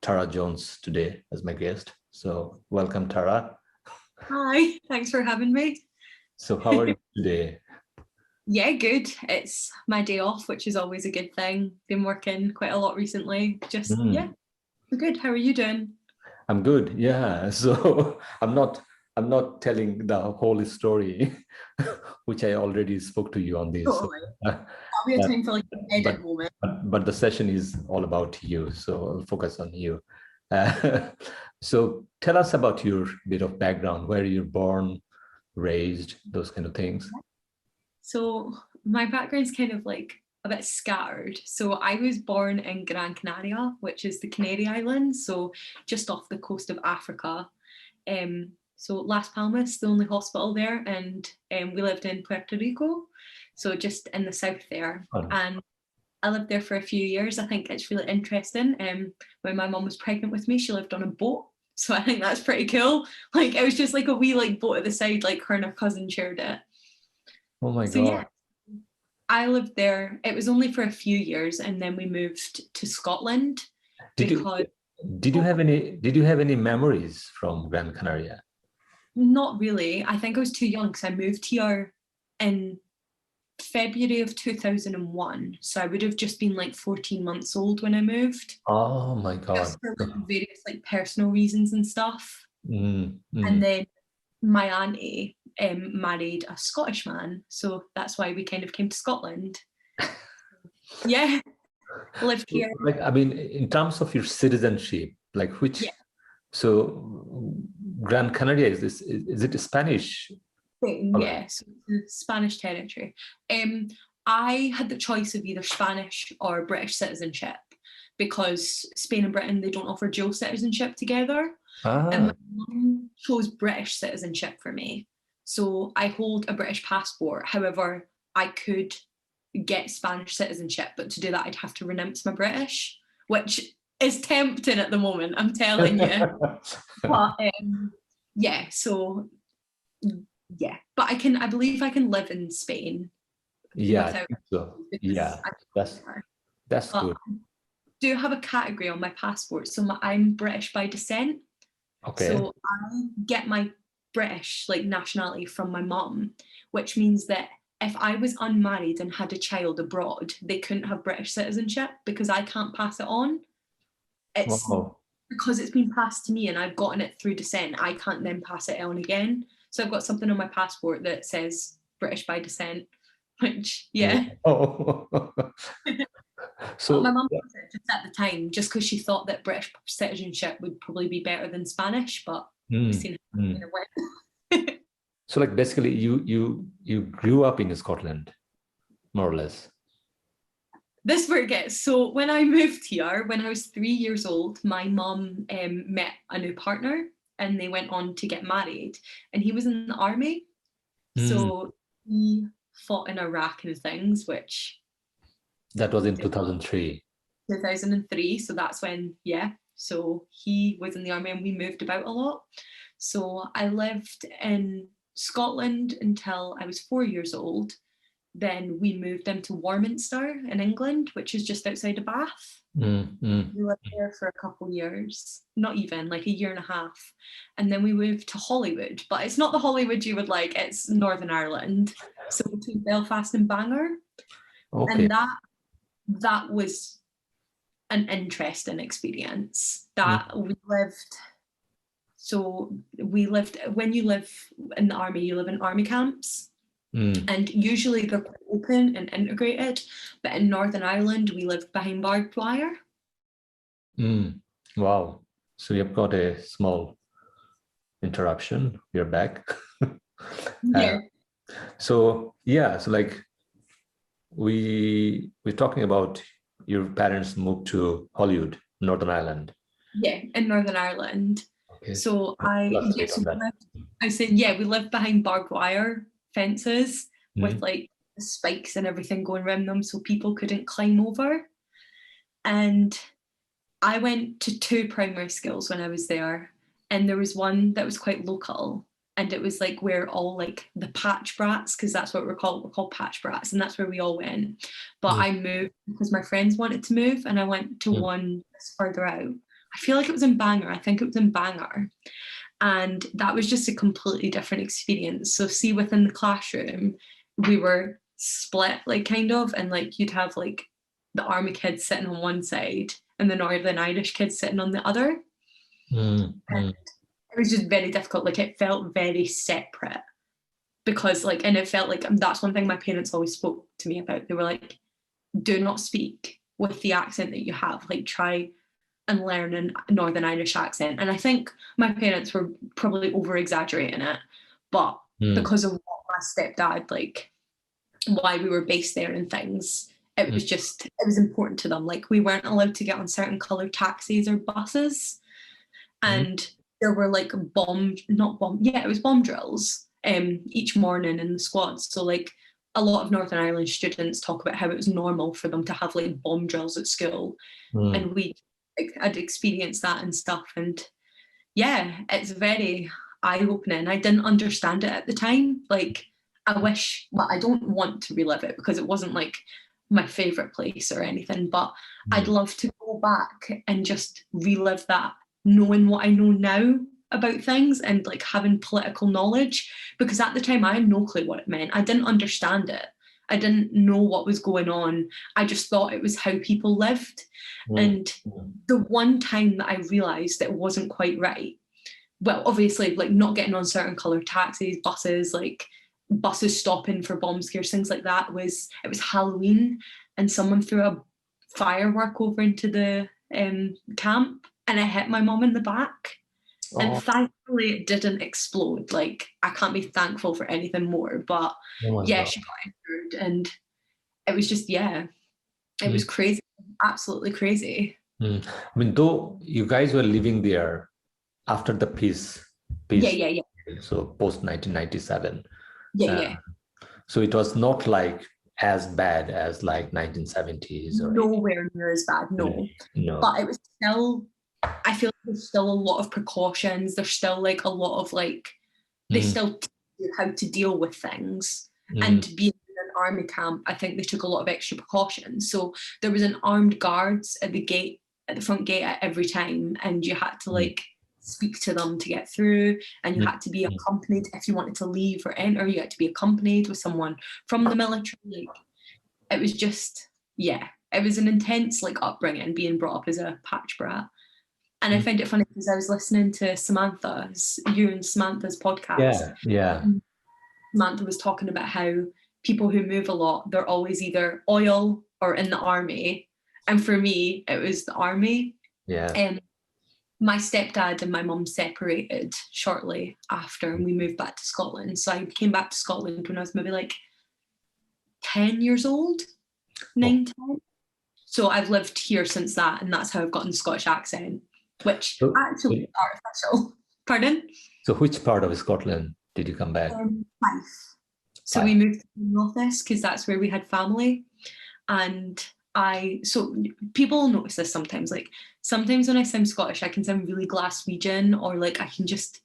Tara Jones today as my guest. So welcome, Tara. Hi, thanks for having me. So how are you today? Yeah, good. It's my day off, which is always a good thing. Been working quite a lot recently. Yeah, we're good. How are you doing? I'm good. Yeah. So I'm not telling the whole story, which I already spoke to you on this. So, Totally. That'll be a but, time for like an but edit moment. but the session is all about you, so I'll focus on you. Uh, so tell us about your bit of background, where you're born, raised, those kind of things. So my background's kind of like a bit scattered. So I was born in Gran Canaria, which is the Canary Islands, so just off the coast of Africa. So Las Palmas, the only hospital there, and we lived in Puerto Rico, so just in the south there. And I lived there for a few years. I think it's really interesting. When my mum was pregnant with me, she lived on a boat. So I think that's pretty cool. Like it was just like a wee like boat at the side, like her and her cousin shared it. Oh my So God. yeah, I lived there. It was only for a few years, and then we moved to Scotland because Did you have any memories from Gran Canaria? not really. I think I was too young because I moved here in February of 2001. So I would have just been like 14 months old when I moved. Oh my God. Just for like various like personal reasons and stuff. Mm, And then my auntie married a Scottish man, so that's why we kind of came to Scotland. Yeah, lived here. Like, I mean, in terms of your citizenship, like which, Yeah. so Gran Canaria, is it Spanish? Yes, Spanish territory. I had the choice of either Spanish or British citizenship because Spain and Britain, they don't offer dual citizenship together. And my mum chose British citizenship for me. So I hold a British passport. However, I could get Spanish citizenship, but to do that, I'd have to renounce my British, which is tempting at the moment, I'm telling you. But yeah, so yeah, but I believe I can live in Spain. Yeah, I without think so. Yeah, that's but good. I do have a category on my passport, so I'm British by descent. Okay. So I get my British like nationality from my mum, which means that if I was unmarried and had a child abroad, they couldn't have British citizenship because I can't pass it on. It's Wow. because it's been passed to me and I've gotten it through descent, I can't then pass it on again. So I've got something on my passport that says British by descent, which, yeah. Oh. But my So mum was it just at the time, just because she thought that British citizenship would probably be better than Spanish, but we've seen how it went. so like basically you grew up in Scotland, more or less. This where it gets. So when I moved here, when I was 3 years old, my mum met a new partner and they went on to get married. And he was in the army. So he fought in Iraq and things, which... That was in 2003. 2003. So that's when, yeah. So he was in the army and we moved about a lot. So I lived in Scotland until I was 4 years old. Then we moved into Warminster in England, which is just outside of Bath. We lived there for a couple of years, not even like a year and a half. And then we moved to Hollywood, but it's not the Hollywood you would like, it's Northern Ireland. So between Belfast and Bangor. Okay. And that was an interesting experience that we lived, when you live in the army, you live in army camps. And usually they're quite open and integrated, but in Northern Ireland we lived behind barbed wire. Wow. So you've got a small interruption. You're back. Yeah. So like we're talking about your parents moved to Hollywood, Northern Ireland. Yeah, in Northern Ireland. Okay. So I said, yeah, we lived behind barbed wire fences with like spikes and everything going around them so people couldn't climb over. And I went to 2 primary schools when I was there, and there was one that was quite local, and it was like where all like the patch brats, because that's what we're called patch brats, and that's where we all went. But I moved because my friends wanted to move, and I went to one that's further out. I feel like it was in Bangor. I think it was in Bangor. And that was just a completely different experience. So see, within the classroom, we were split, like, kind of, and like you'd have like the army kids sitting on one side and the Northern Irish kids sitting on the other. And it was just very difficult. Like, it felt very separate because, like, and it felt like, that's one thing my parents always spoke to me about. They were like, do not speak with the accent that you have. Like, try and learn a Northern Irish accent. And I think my parents were probably over exaggerating it, but because of what my stepdad, like, why we were based there and things, it was important to them. Like, we weren't allowed to get on certain coloured taxis or buses. And there were like bomb drills each morning in the squads. So like a lot of Northern Ireland students talk about how it was normal for them to have like bomb drills at school. And I'd experienced that and stuff. And yeah, it's very eye-opening. I didn't understand it at the time. Like, I don't want to relive it because it wasn't like my favourite place or anything, but I'd love to go back and just relive that, knowing what I know now about things and like having political knowledge, because at the time I had no clue what it meant. I didn't understand it. I didn't know what was going on. I just thought it was how people lived. And the one time that I realised that it wasn't quite right, well, obviously, like, not getting on certain coloured taxis, buses, like buses stopping for bomb scares, things like that, it was Halloween, and someone threw a firework over into the camp, and I hit my mum in the back. And thankfully it didn't explode. Like, I can't be thankful for anything more, but yeah, God. She got injured, and it was just, it was crazy, absolutely crazy. I mean, though you guys were living there after the peace. Yeah. So post 1997. Yeah. So it was not like as bad as like 1970s or nowhere near as bad, no. But it was still, I feel like there's still a lot of precautions. There's still like a lot of like, they still teach you how to deal with things. And being in an army camp, I think they took a lot of extra precautions. So there was an armed guards at the gate, at the front gate at every time, and you had to like speak to them to get through, and you had to be accompanied if you wanted to leave or enter. You had to be accompanied with someone from the military. Like, it was just, it was an intense like upbringing, being brought up as a patch brat. And I find it funny because I was listening to Samantha's podcast. Yeah. Samantha was talking about how people who move a lot, they're always either oil or in the army. And for me, it was the army. My stepdad and my mum separated shortly after, and we moved back to Scotland. So I came back to Scotland when I was maybe like 10 years old, 9, 10. So I've lived here since that, and that's how I've gotten the Scottish accent, which actually is artificial. Pardon? So which part of Scotland did you come back? Fife. So we moved to the northeast because that's where we had family. And so people notice this sometimes. Like, sometimes when I sound Scottish, I can sound really Glaswegian, or like I can just,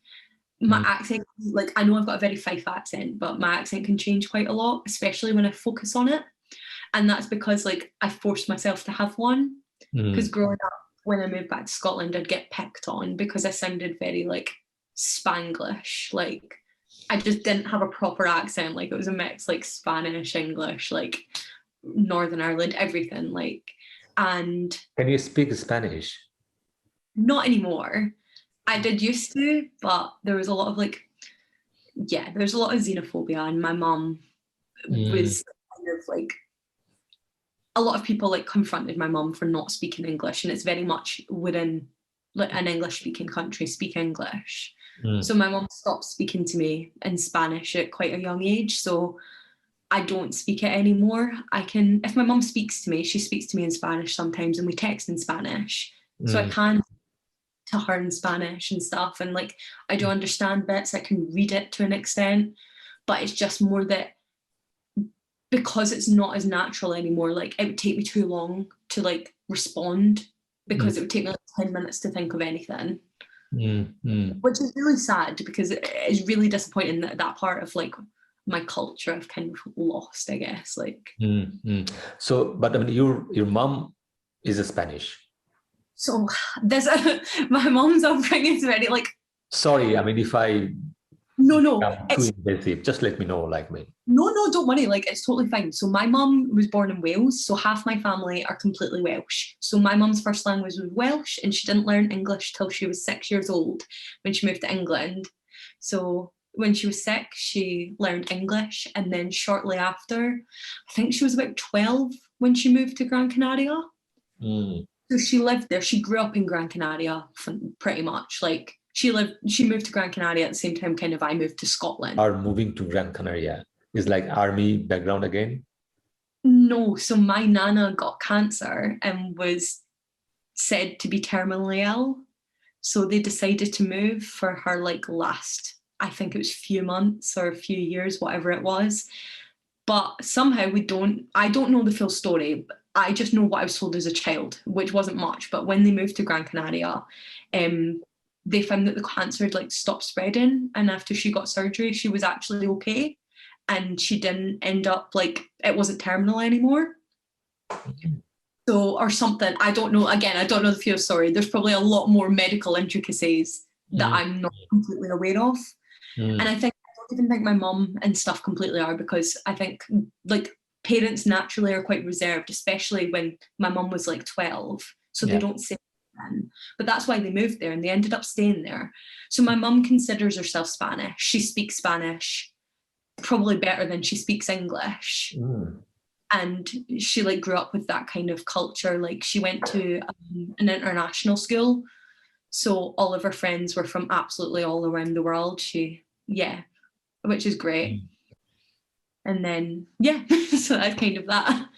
my accent, like, I know I've got a very Fife accent, but my accent can change quite a lot, especially when I focus on it. And that's because like I forced myself to have one, because growing up, when I moved back to Scotland, I'd get picked on because I sounded very like Spanglish. Like, I just didn't have a proper accent. Like, it was a mix, like Spanish, English, like Northern Ireland, everything. Like, and can you speak Spanish? Not anymore. I did used to, but there was a lot of like, there's a lot of xenophobia, and my mum was kind of like, a lot of people like confronted my mum for not speaking English, and it's very much within like an English speaking country, speak English. So my mum stopped speaking to me in Spanish at quite a young age, so I don't speak it anymore. If my mum speaks to me, she speaks to me in Spanish sometimes, and we text in Spanish. So I can to her in Spanish and stuff, and like I do understand bits, I can read it to an extent, but it's just more that because it's not as natural anymore, like it would take me too long to like respond, because it would take me like 10 minutes to think of anything. Which is really sad, because it's really disappointing that part of like my culture I've kind of lost, I guess. Like So, but I mean, your mom is a Spanish. So this my mom's upbringing is very like, Sorry, I mean, if I no, am too invasive, just let me know, like me. no, don't worry, like it's totally fine. So my mum was born in Wales, so half my family are completely Welsh. So my mum's first language was Welsh, and she didn't learn English till she was 6 years old when she moved to England. So when she was 6, she learned English, and then shortly after, I think she was about 12 when she moved to Gran Canaria. Mm. So she lived there. She grew up in Gran Canaria, pretty much. Like she moved to Gran Canaria at the same time. Kind of, I moved to Scotland. Are moving to Gran Canaria is like army background again? No, so my nana got cancer and was said to be terminally ill. So they decided to move for her like last, I think it was few months or a few years, whatever it was. But somehow I don't know the full story. I just know what I was told as a child, which wasn't much. But when they moved to Gran Canaria, they found that the cancer had like stopped spreading. And after she got surgery, she was actually okay. And she didn't end up like, it wasn't terminal anymore. So, or something, I don't know. Again, I don't know the full story. There's probably a lot more medical intricacies that I'm not completely aware of. And I don't even think my mum and stuff completely are, because I think like parents naturally are quite reserved, especially when my mum was like 12. So they don't say then. But that's why they moved there and they ended up staying there. So my mum considers herself Spanish. She speaks Spanish probably better than she speaks English. And she like grew up with that kind of culture. Like she went to an international school. So all of her friends were from absolutely all around the world. Which is great. And then, so that's kind of that.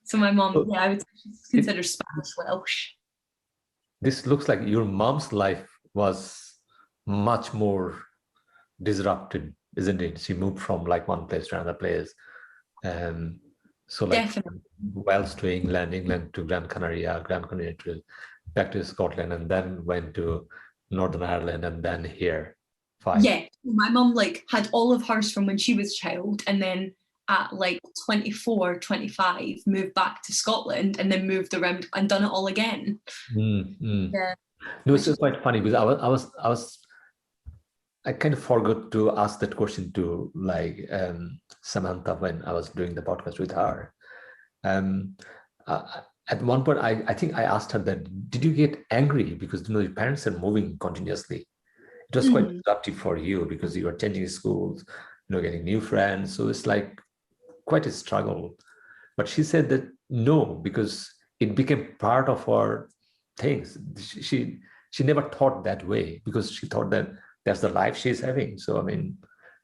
So my mom, I would consider Spanish Welsh. This looks like your mom's life was much more disrupted, isn't it? She moved from like one place to another place. So like Definitely. Wales to England to Gran Canaria to back to Scotland, and then went to Northern Ireland, and then here. Fine. Yeah, my mum like had all of hers from when she was a child, and then at like 24, 25, moved back to Scotland, and then moved around and done it all again. Yeah. No, it's just quite funny because I kind of forgot to ask that question to like Samantha when I was doing the podcast with her. At one point, I think I asked her that, did you get angry because your parents are moving continuously? It was quite disruptive for you because you are changing schools, getting new friends. So it's like quite a struggle. But she said that no, because it became part of her things. She never thought that way because she thought that that's the life she's having. So, I mean,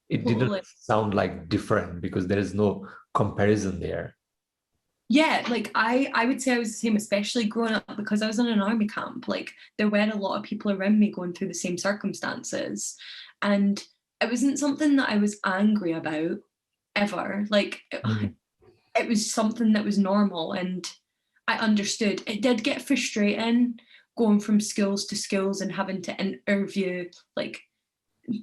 it didn't sound like different because there is no comparison there. Yeah, like I would say I was the same, especially growing up because I was in an army camp. Like there were a lot of people around me going through the same circumstances. And it wasn't something that I was angry about ever. Like it was something that was normal and I understood. It did get frustrating going from schools to schools and having to interview, like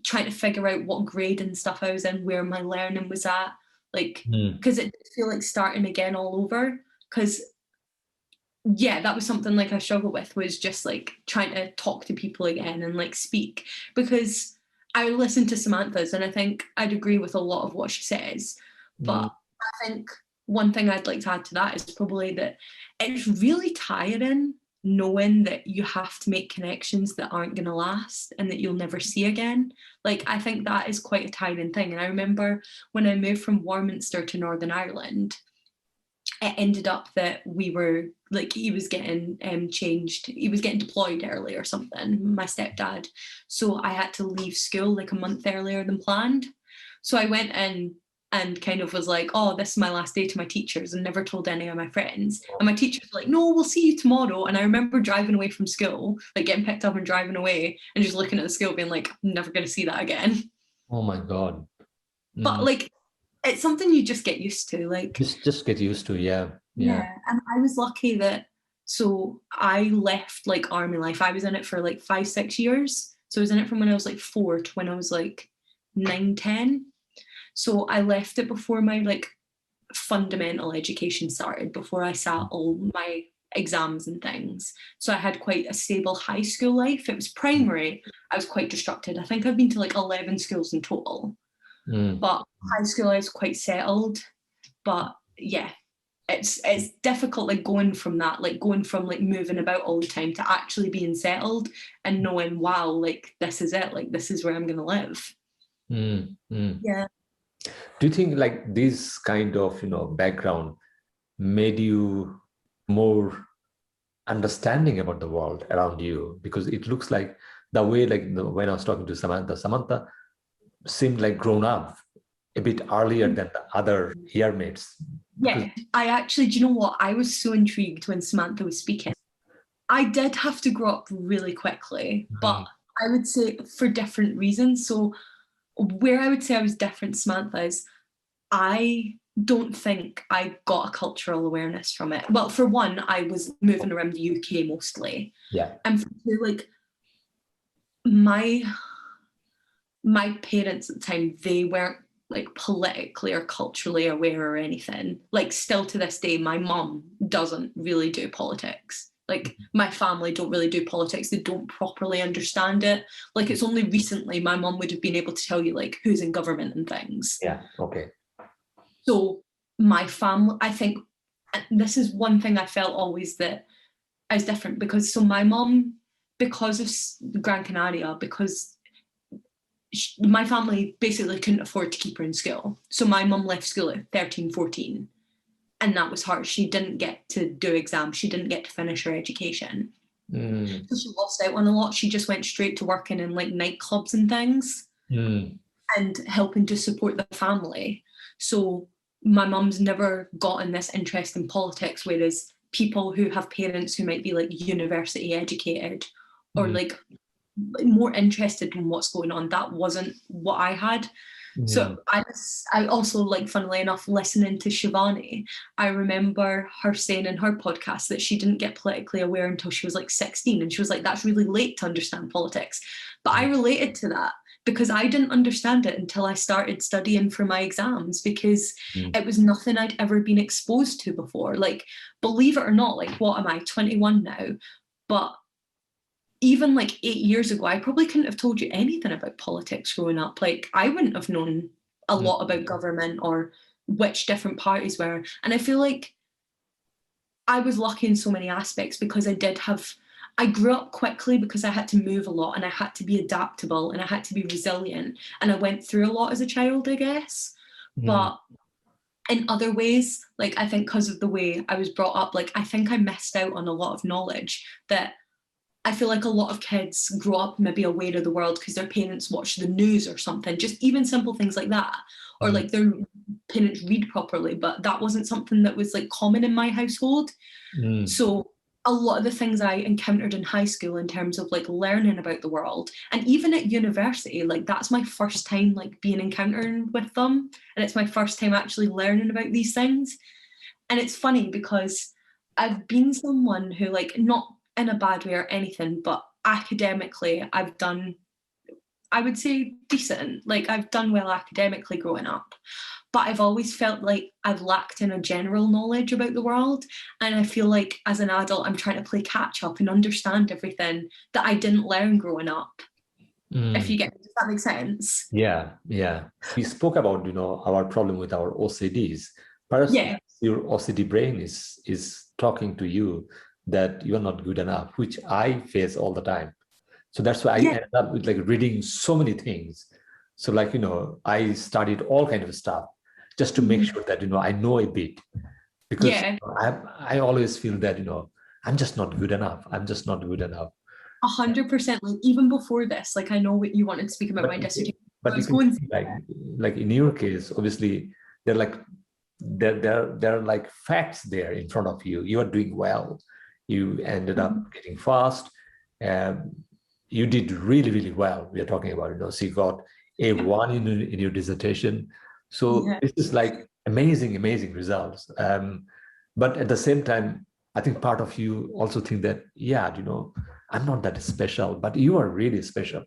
trying to figure out what grade and stuff I was in, where my learning was at. Like, because it did feel like starting again all over. Because, that was something like I struggled with, was just like trying to talk to people again and like speak. Because I listened to Samantha's and I think I'd agree with a lot of what she says. But I think one thing I'd like to add to that is probably that it's really tiring knowing that you have to make connections that aren't going to last and that you'll never see again. Like, I think that is quite a tiring thing. And I remember when I moved from Warminster to Northern Ireland, it ended up that we were like, he was getting changed. He was getting deployed early or something, my stepdad. So I had to leave school like a month earlier than planned. So I went in and kind of was like, oh, this is my last day to my teachers, and never told any of my friends. And my teachers were like, no, we'll see you tomorrow. And I remember driving away from school, like getting picked up and driving away and just looking at the school being like, I'm never going to see that again. Oh my God. But like, it's something you just get used to. Like, just get used to, yeah. And I was lucky that, so I left like army life. I was in it for like 5-6 years. So I was in it from when I was like 4 to when I was like 9, 10. So I left it before my like fundamental education started, before I sat all my exams and things. So I had quite a stable high school life. It was primary, I was quite distracted. I think I've been to like 11 schools in total. But high school I was quite settled. But yeah, it's difficult, like going from like moving about all the time to actually being settled and knowing, wow, like this is it, like this is where I'm gonna live. Yeah. Do you think like this kind of, background made you more understanding about the world around you? Because it looks like the way, like when I was talking to Samantha seemed like grown up a bit earlier than the other yearmates. Yeah, I actually, do you know what? I was so intrigued when Samantha was speaking. I did have to grow up really quickly, but I would say for different reasons. So where I would say I was different, Samantha, is I don't think I got a cultural awareness from it. Well, for one, I was moving around the UK mostly. Yeah. And for two, like my parents at the time, they weren't like politically or culturally aware or anything. Like still to this day, my mum doesn't really do politics. Like my family don't really do politics. They don't properly understand it. Like it's only recently my mum would have been able to tell you like who's in government and things. Yeah, okay. So my family, I think, this is one thing I felt always that I was different because so my mum, because of Gran Canaria, because my family basically couldn't afford to keep her in school. So my mum left school at 13, 14. And that was hard. She didn't get to do exams. She didn't get to finish her education. So she lost out on a lot. She just went straight to working in like nightclubs and things and helping to support the family. So my mum's never gotten this interest in politics, whereas people who have parents who might be like university educated or like more interested in what's going on, that wasn't what I had. So I also, like, funnily enough, listening to Shivani, I remember her saying in her podcast that she didn't get politically aware until she was like 16, and she was like, that's really late to understand politics. But I related to that because I didn't understand it until I started studying for my exams, because it was nothing I'd ever been exposed to before. Like, believe it or not, like, what am I, 21 now? But even like 8 years ago, I probably couldn't have told you anything about politics growing up. Like, I wouldn't have known a lot about government or which different parties were. And I feel like I was lucky in so many aspects because I grew up quickly because I had to move a lot and I had to be adaptable and I had to be resilient. And I went through a lot as a child, I guess. But in other ways, like, I think because of the way I was brought up, like, I think I missed out on a lot of knowledge that I feel like a lot of kids grow up maybe aware of the world because their parents watch the news or something, just even simple things like that. Or like their parents read properly, but that wasn't something that was like common in my household. So a lot of the things I encountered in high school in terms of like learning about the world, and even at university, like that's my first time like being encountering with them. And it's my first time actually learning about these things. And it's funny because I've been someone who, like, not in a bad way or anything, but academically I've done, I would say, decent. Like, I've done well academically growing up, but I've always felt like I've lacked in a general knowledge about the world. And I feel like as an adult, I'm trying to play catch up and understand everything that I didn't learn growing up. If you get, does that make sense? Yeah. We spoke about, our problem with our OCDs. Perhaps your OCD brain is talking to you that you're not good enough, which I face all the time. So that's why I ended up with like reading so many things. So like, I studied all kinds of stuff just to make sure that, I know a bit, because I always feel that, I'm just not good enough. I'm just not good enough. 100%. Like, even before this, like, I know what you wanted to speak about my dissertation. But you can see, like in your case, obviously, there are like facts there in front of you. You are doing well. You ended up getting fast. You did really, really well. We are talking about, so you got A1 in your dissertation. So this is like amazing results. But at the same time, I think part of you also think that, I'm not that special, but you are really special.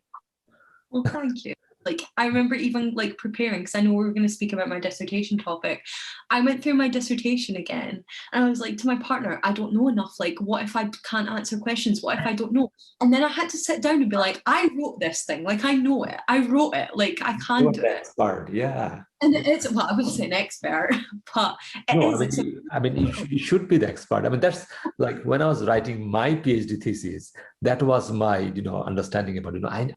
Well, thank you. Like, I remember even like preparing, because I know we were going to speak about my dissertation topic. I went through my dissertation again, and I was like to my partner, I don't know enough. Like, what if I can't answer questions? What if I don't know? And then I had to sit down and be like, I wrote this thing. Like, I know it. I wrote it. Like, I can You're do the it. expert, yeah. And it's, well, I wouldn't say an expert, but it No, is. It's a, you should be the expert. I mean, that's like when I was writing my PhD thesis, that was my, understanding about,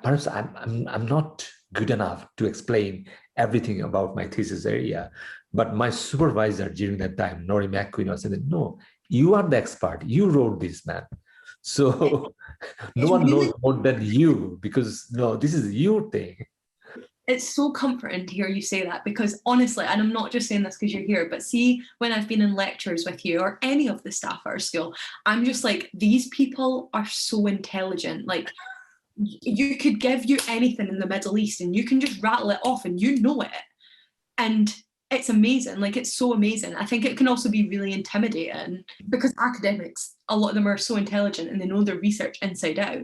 perhaps I'm not good enough to explain everything about my thesis area. But my supervisor during that time, Nori McQueen, was saying, no, you are the expert. You wrote this, man. So no it's one really, knows more than you because no, this is your thing. it's so comforting to hear you say that, because honestly, and I'm not just saying this because you're here, but see, when I've been in lectures with you or any of the staff at our school, I'm just like, these people are so intelligent. Like, you could give you anything in the Middle East and you can just rattle it off and you know it. And it's amazing. Like, it's so amazing. I think it can also be really intimidating because academics, a lot of them are so intelligent and they know their research inside out.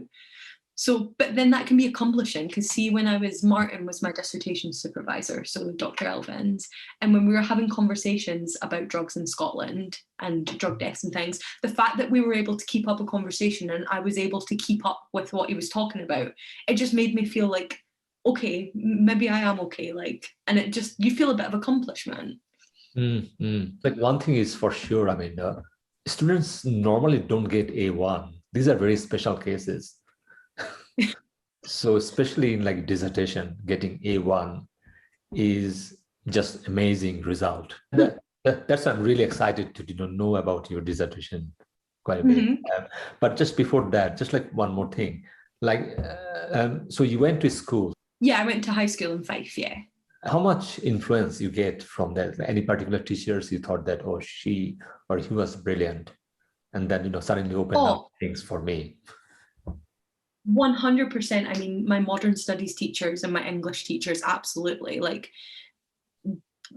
So, but then that can be accomplishing, because see, when Martin was my dissertation supervisor, so Dr. Elvins, and when we were having conversations about drugs in Scotland and drug deaths and things, the fact that we were able to keep up a conversation and I was able to keep up with what he was talking about, it just made me feel like, okay, maybe I am okay. Like, and it just, you feel a bit of accomplishment. Mm-hmm. Like one thing is for sure, I mean, students normally don't get A1. These are very special cases. So especially in like dissertation, getting A1 is just amazing result. That's I'm really excited to know about your dissertation quite a bit. Mm-hmm. But just before that, just like one more thing, like so you went to school. Yeah, I went to high school in Fife, yeah. How much influence you get from that? Any particular teachers you thought that, oh, she or he was brilliant, and then suddenly opened up things for me? 100%. I mean, my modern studies teachers and my English teachers, absolutely. Like,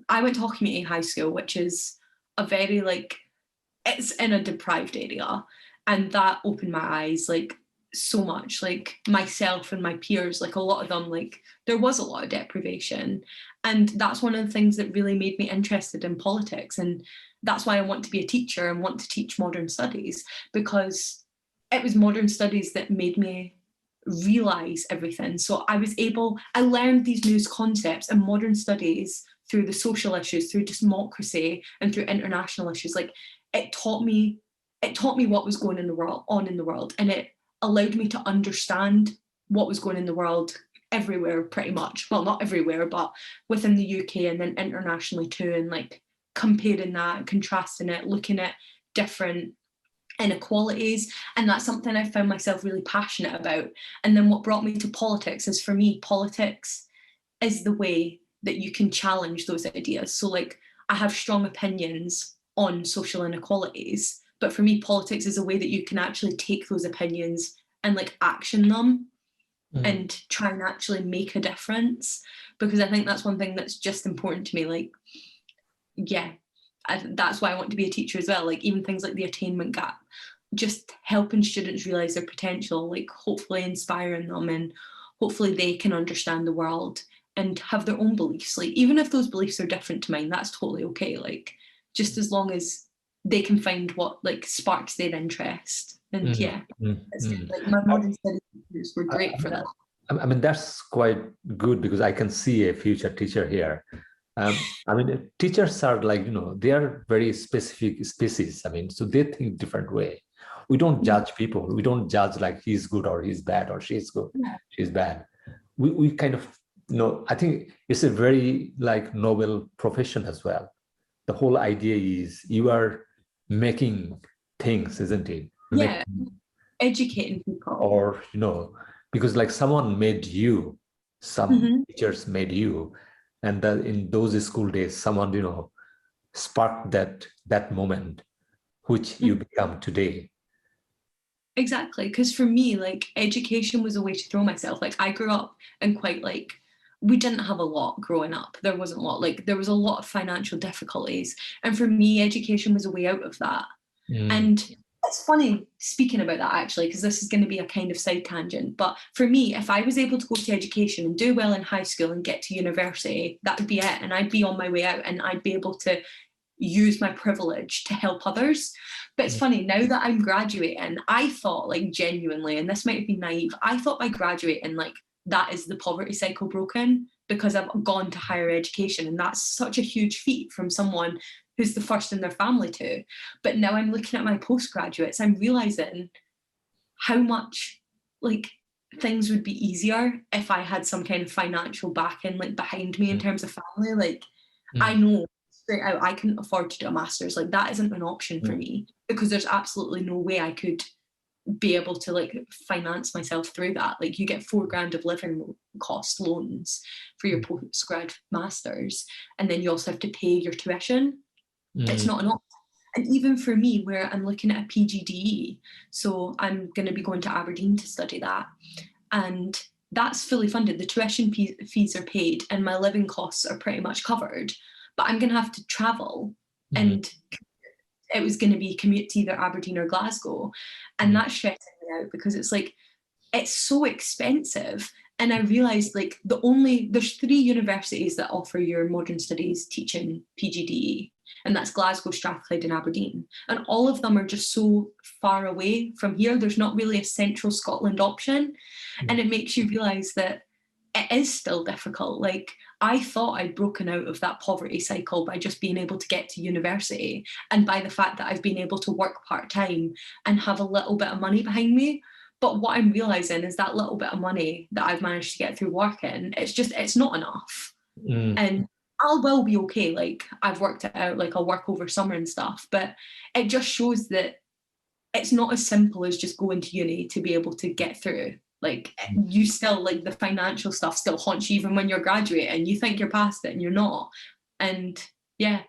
I went to Community High School, which is a very, like, it's in a deprived area. And that opened my eyes, like, so much. Like, myself and my peers, like, a lot of them, like, there was a lot of deprivation. And that's one of the things that really made me interested in politics. And that's why I want to be a teacher and want to teach modern studies, because it was modern studies that made me realize everything. So I learned these new concepts in modern studies through the social issues, through democracy, and through international issues. Like, it taught me what was going on in the world, and it allowed me to understand what was going in the world everywhere, pretty much. Well, not everywhere, but within the UK and then internationally too, and like comparing that, contrasting it, looking at different inequalities. And that's something I found myself really passionate about. And then what brought me to politics is, for me, politics is the way that you can challenge those ideas. So like, I have strong opinions on social inequalities, but for me, politics is a way that you can actually take those opinions and like action them and try and actually make a difference. Because I think that's one thing that's just important to me. Like, yeah, that's why I want to be a teacher as well. Like, even things like the attainment gap, just helping students realize their potential, like hopefully inspiring them, and hopefully they can understand the world and have their own beliefs. Like, even if those beliefs are different to mine, that's totally okay. Like, just as long as they can find what like sparks their interest. And yeah, like my modern studies teachers were great for that. I mean, that's quite good because I can see a future teacher here. I mean, teachers are like, they are very specific species. I mean, so they think different way. We don't judge people. We don't judge like he's good or he's bad or she's good, she's bad. We kind of, I think it's a very like noble profession as well. The whole idea is you are making things, isn't it? Yeah, educating people. Or, because like someone made you, some teachers made you, and in those school days, someone, sparked that moment, which you become today. Exactly, because for me, like, education was a way to throw myself. Like, I grew up in quite like, we didn't have a lot growing up. There wasn't a lot, like there was a lot of financial difficulties. And for me, education was a way out of that. And It's funny speaking about that, actually, because this is going to be a kind of side tangent. But for me, if I was able to go to education and do well in high school and get to university, that would be it. And I'd be on my way out and I'd be able to use my privilege to help others. But it's funny, now that I'm graduating, I thought, like, genuinely, and this might have been naive, I thought by graduating, like, that is the poverty cycle broken because I've gone to higher education. And that's such a huge feat from someone who's the first in their family to. But now I'm looking at my postgraduates, I'm realizing how much, like, things would be easier if I had some kind of financial backing, like, behind me in terms of family. Like, I know straight out I couldn't afford to do a master's. Like, that isn't an option for me because there's absolutely no way I could be able to, like, finance myself through that. Like, you get $4,000 of living cost loans for your postgrad masters, and then you also have to pay your tuition. It's not an option. And even for me, where I'm looking at a PGDE, so I'm going to be going to Aberdeen to study that, and that's fully funded. The tuition fees are paid and my living costs are pretty much covered, but I'm going to have to travel and it was going to be commute to either Aberdeen or Glasgow. And that's stressing me out because it's like, it's so expensive. And I realised, like, there's 3 universities that offer your modern studies teaching PGDE, and that's Glasgow, Strathclyde and Aberdeen. And all of them are just so far away from here. There's not really a central Scotland option. And it makes you realise that it is still difficult. Like, I thought I'd broken out of that poverty cycle by just being able to get to university and by the fact that I've been able to work part-time and have a little bit of money behind me. But what I'm realising is that little bit of money that I've managed to get through working, it's not enough. And I will be okay. Like, I've worked it out, like, I'll work over summer and stuff, but it just shows that it's not as simple as just going to uni to be able to get through. Like, you still, like, the financial stuff still haunts you even when you're graduating. You think you're past it and you're not. And yeah,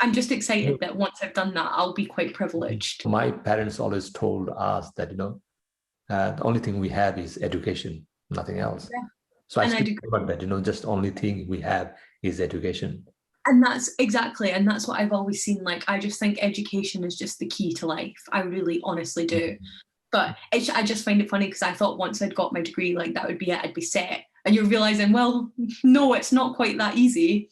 I'm just excited that once I've done that, I'll be quite privileged. My parents always told us that, the only thing we have is education, nothing else. Yeah. So I still remember that, just only thing we have is education. And that's exactly, and that's what I've always seen. Like, I just think education is just the key to life. I really honestly do. But I just find it funny because I thought once I'd got my degree, like, that would be it, I'd be set. And you're realising, well, no, it's not quite that easy.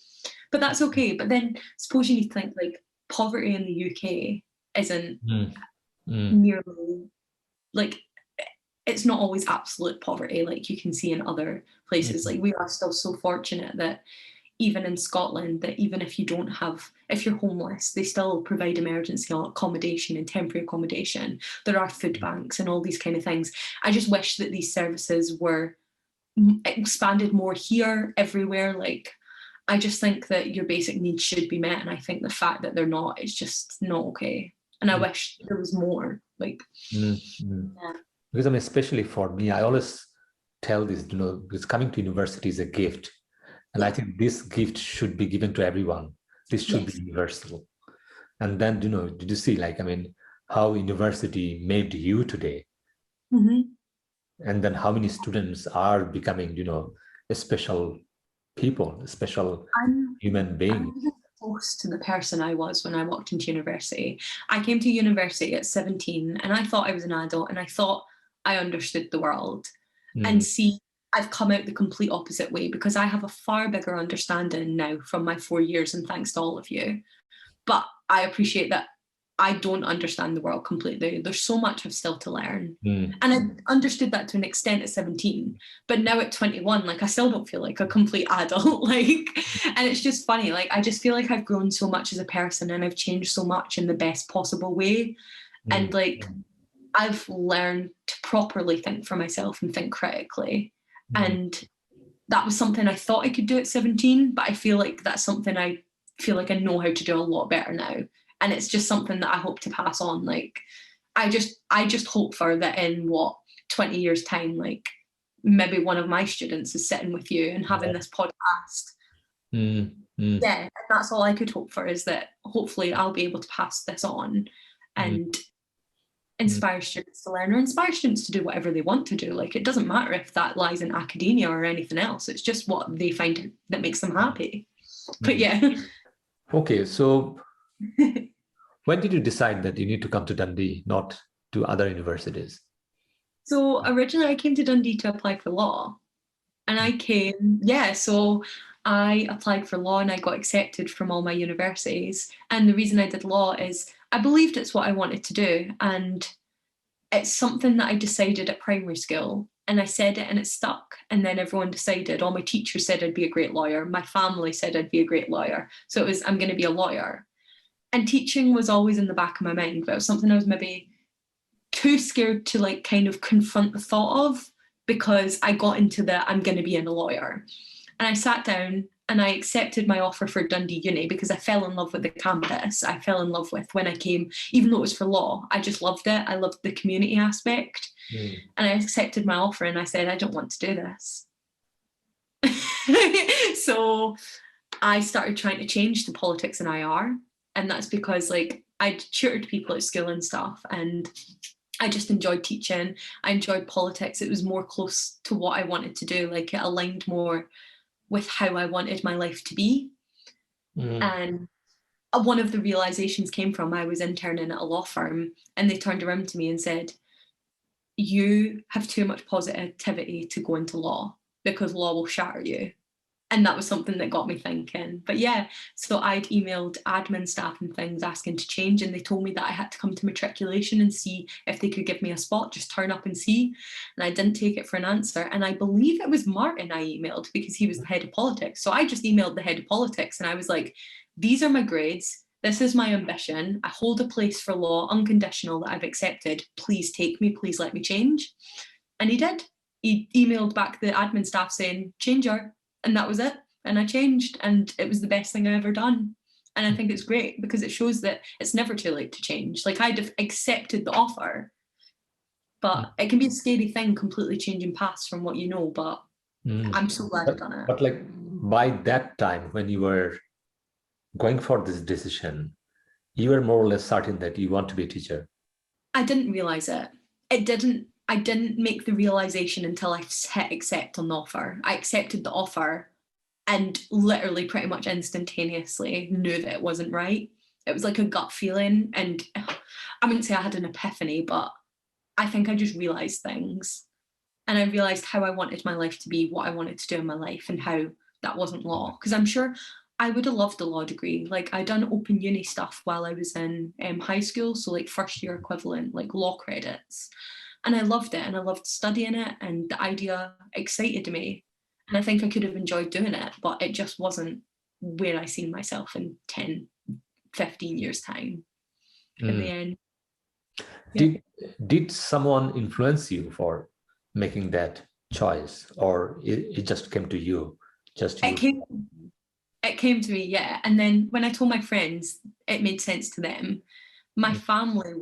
But that's okay. But then suppose you need to think, like, poverty in the UK isn't nearly, like, it's not always absolute poverty like you can see in other places. Like, we are still so fortunate that even in Scotland, that even if you're homeless, they still provide emergency accommodation and temporary accommodation. There are food banks and all these kind of things. I just wish that these services were expanded more here, everywhere. Like, I just think that your basic needs should be met. And I think the fact that they're not, is just not okay. And I wish there was more. Like, yeah. Because, especially for me, I always tell this, because coming to university is a gift. And I think this gift should be given to everyone. This should be universal. And then, did you see, like, how university made you today? And then how many students are becoming, a special people, a special human being? I'm close to the person I was when I walked into university. I came to university at 17 and I thought I was an adult and I thought I understood the world. And see, I've come out the complete opposite way because I have a far bigger understanding now from my 4 years, and thanks to all of you. But I appreciate that I don't understand the world completely. There's so much I've still to learn. And I understood that to an extent at 17, but now at 21, like, I still don't feel like a complete adult. Like, and it's just funny. Like, I just feel like I've grown so much as a person and I've changed so much in the best possible way. And, like, I've learned to properly think for myself and think critically. And that was something I thought I could do at 17, but I feel like that's something I feel like I know how to do a lot better now. And it's just something that I hope to pass on. Like, I just hope for that in 20 years time, like, maybe one of my students is sitting with you and having this podcast. Yeah, and that's all I could hope for, is that hopefully I'll be able to pass this on and inspire students to learn, or inspire students to do whatever they want to do. Like, it doesn't matter if that lies in academia or anything else. It's just what they find that makes them happy. But yeah. Okay, so When did you decide that you need to come to Dundee, not to other universities? So originally I came to Dundee to apply for law. And so I applied for law and I got accepted from all my universities. And the reason I did law is I believed it's what I wanted to do. And it's something that I decided at primary school. And I said it and it stuck. And then everyone decided, all my teachers said I'd be a great lawyer. My family said I'd be a great lawyer. So it was, I'm going to be a lawyer. And teaching was always in the back of my mind, but it was something I was maybe too scared to like kind of confront the thought of, because I got into the I'm going to be a lawyer. And I sat down and I accepted my offer for Dundee Uni because I fell in love with the campus. I fell in love with when I came, even though it was for law, I just loved it. I loved the community aspect. And I accepted my offer and I said, I don't want to do this. So I started trying to change the politics in IR. And that's because like I'd tutored people at school and stuff, and I just enjoyed teaching. I enjoyed politics. It was more close to what I wanted to do. Like it aligned more with how I wanted my life to be. And one of the realizations came from I was interning at a law firm and they turned around to me and said, you have too much positivity to go into law because law will shatter you. And that was something that got me thinking. But yeah, so I'd emailed admin staff and things asking to change, and they told me that I had to come to matriculation and see if they could give me a spot, just turn up and see. And I didn't take it for an answer. And I believe it was Martin I emailed because he was the head of politics. So I just emailed the head of politics and I was like, these are my grades. This is my ambition. I hold a place for law, unconditional, that I've accepted. Please take me. Please let me change. And he did. He emailed back the admin staff saying, change her. And that was it. And I changed, and it was the best thing I've ever done. And I think it's great because it shows that it's never too late to change. Like I'd have accepted the offer, but it can be a scary thing, completely changing paths from what you know, but I'm so glad I've done it. But like by that time, when you were going for this decision, you were more or less certain that you want to be a teacher. I didn't realize it. I didn't make the realization until I hit accept on the offer. I accepted the offer and literally pretty much instantaneously knew that it wasn't right. It was like a gut feeling. And I wouldn't say I had an epiphany, but I think I just realized things. And I realized how I wanted my life to be, what I wanted to do in my life, and how that wasn't law. Because I'm sure I would have loved a law degree. Like I'd done open uni stuff while I was in high school. So like first year equivalent, like law credits. And I loved it and I loved studying it, and the idea excited me. And I think I could have enjoyed doing it, but it just wasn't where I seen myself in 10, 15 years time in the end. Yeah. Did someone influence you for making that choice, or it just came to you? It came to me, yeah. And then when I told my friends, it made sense to them. My family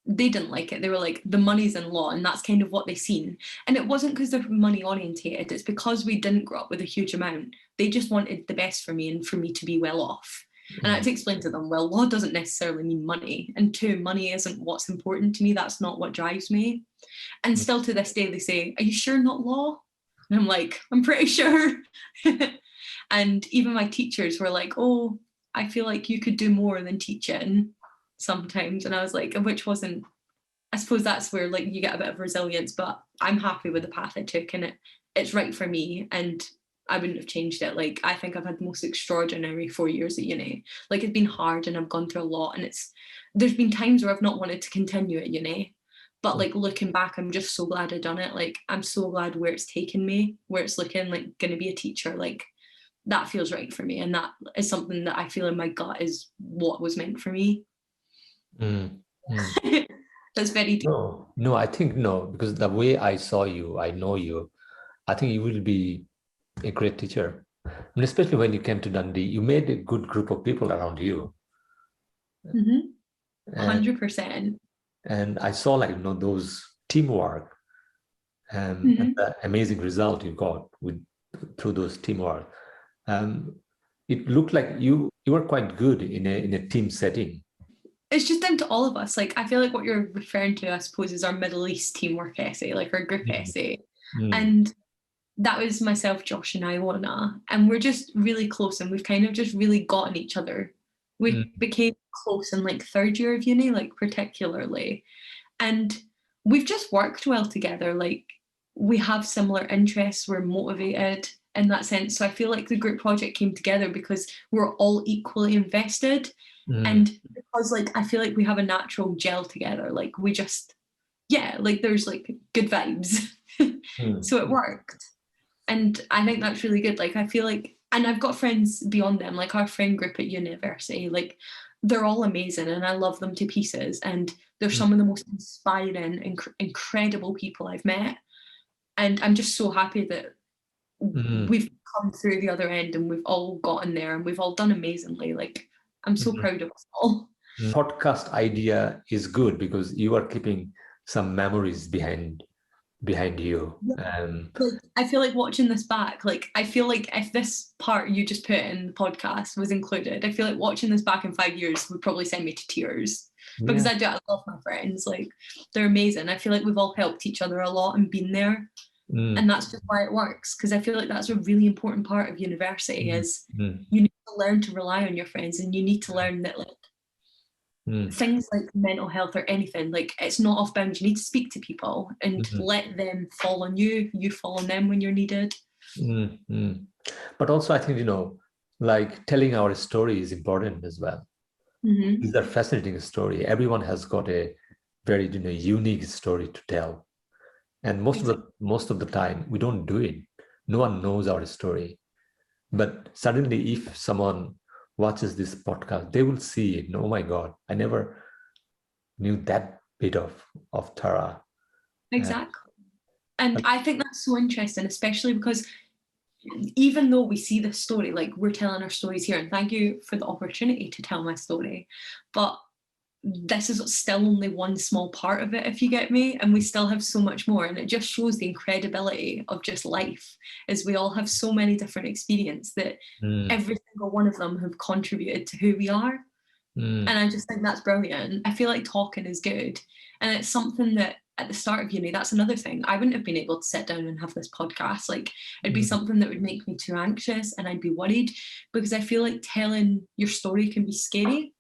they didn't like it. They were like, the money's in law, and that's kind of what they seen. And it wasn't because they're money orientated. It's because we didn't grow up with a huge amount. They just wanted the best for me and for me to be well off. And I had to explain to them, well, law doesn't necessarily mean money. And two, money isn't what's important to me. That's not what drives me. And still to this day, they say, are you sure not law? And I'm like, I'm pretty sure. And even my teachers were like, oh, I feel like you could do more than teaching sometimes. And I was like, which wasn't, I suppose that's where like you get a bit of resilience, but I'm happy with the path I took, and it's right for me, and I wouldn't have changed it. Like I think I've had the most extraordinary 4 years at uni. Like it's been hard and I've gone through a lot, and there's been times where I've not wanted to continue at uni, but like looking back, I'm just so glad I've done it. Like I'm so glad where it's taken me, where it's looking like going to be a teacher. Like that feels right for me, and that is something that I feel in my gut is what was meant for me. That's very deep. No, I think no, because the way I saw you, I know you, I think you will be a great teacher. And especially when you came to Dundee, you made a good group of people around you. 100%. And I saw those teamwork and the amazing result you got through those teamwork. It looked like you were quite good in a team setting. It's just down to all of us. Like I feel like what you're referring to, I suppose, is our Middle East teamwork essay, like our group essay. And that was myself, Josh, and Iona. And we're just really close, and we've kind of just really gotten each other We became close in like third year of uni, like particularly. And we've just worked well together. Like we have similar interests, we're motivated in that sense. So I feel like the group project came together because we're all equally invested. And because like I feel like we have a natural gel together. Like we just, yeah, like there's like good vibes. So it worked. And I think that's really good. Like I feel like, and I've got friends beyond them, like our friend group at university, like they're all amazing and I love them to pieces. And they're some of the most inspiring, incredible people I've met. And I'm just so happy that we've come through the other end and we've all gotten there and we've all done amazingly. Like I'm so proud of us all. Podcast idea is good because you are keeping some memories behind you. Like, I feel like watching this back, like I feel like if this part you just put in the podcast was included, I feel like watching this back in 5 years would probably send me to tears. Because I love my friends, like they're amazing. I feel like we've all helped each other a lot and been there. And that's just why it works, because I feel like that's a really important part of university is you need to learn to rely on your friends, and you need to learn that like things like mental health or anything, like it's not off bounds. You need to speak to people and let them fall on you, you fall on them when you're needed. But also I think, like telling our story is important as well. These are fascinating story. Everyone has got a very unique story to tell. And most of the time we don't do it. No one knows our story. But suddenly if someone watches this podcast, they will see it. Oh my God, I never knew that bit of Tara. Exactly. And I think that's so interesting, especially because even though we see this story, like we're telling our stories here, and thank you for the opportunity to tell my story, but this is still only one small part of it, if you get me, and we still have so much more. And it just shows the incredibility of just life, as we all have so many different experiences that every single one of them have contributed to who we are. And I just think that's brilliant. I feel like talking is good, and it's something that at the start of uni, that's another thing. I wouldn't have been able to sit down and have this podcast. Like it'd be something that would make me too anxious, and I'd be worried, because I feel like telling your story can be scary,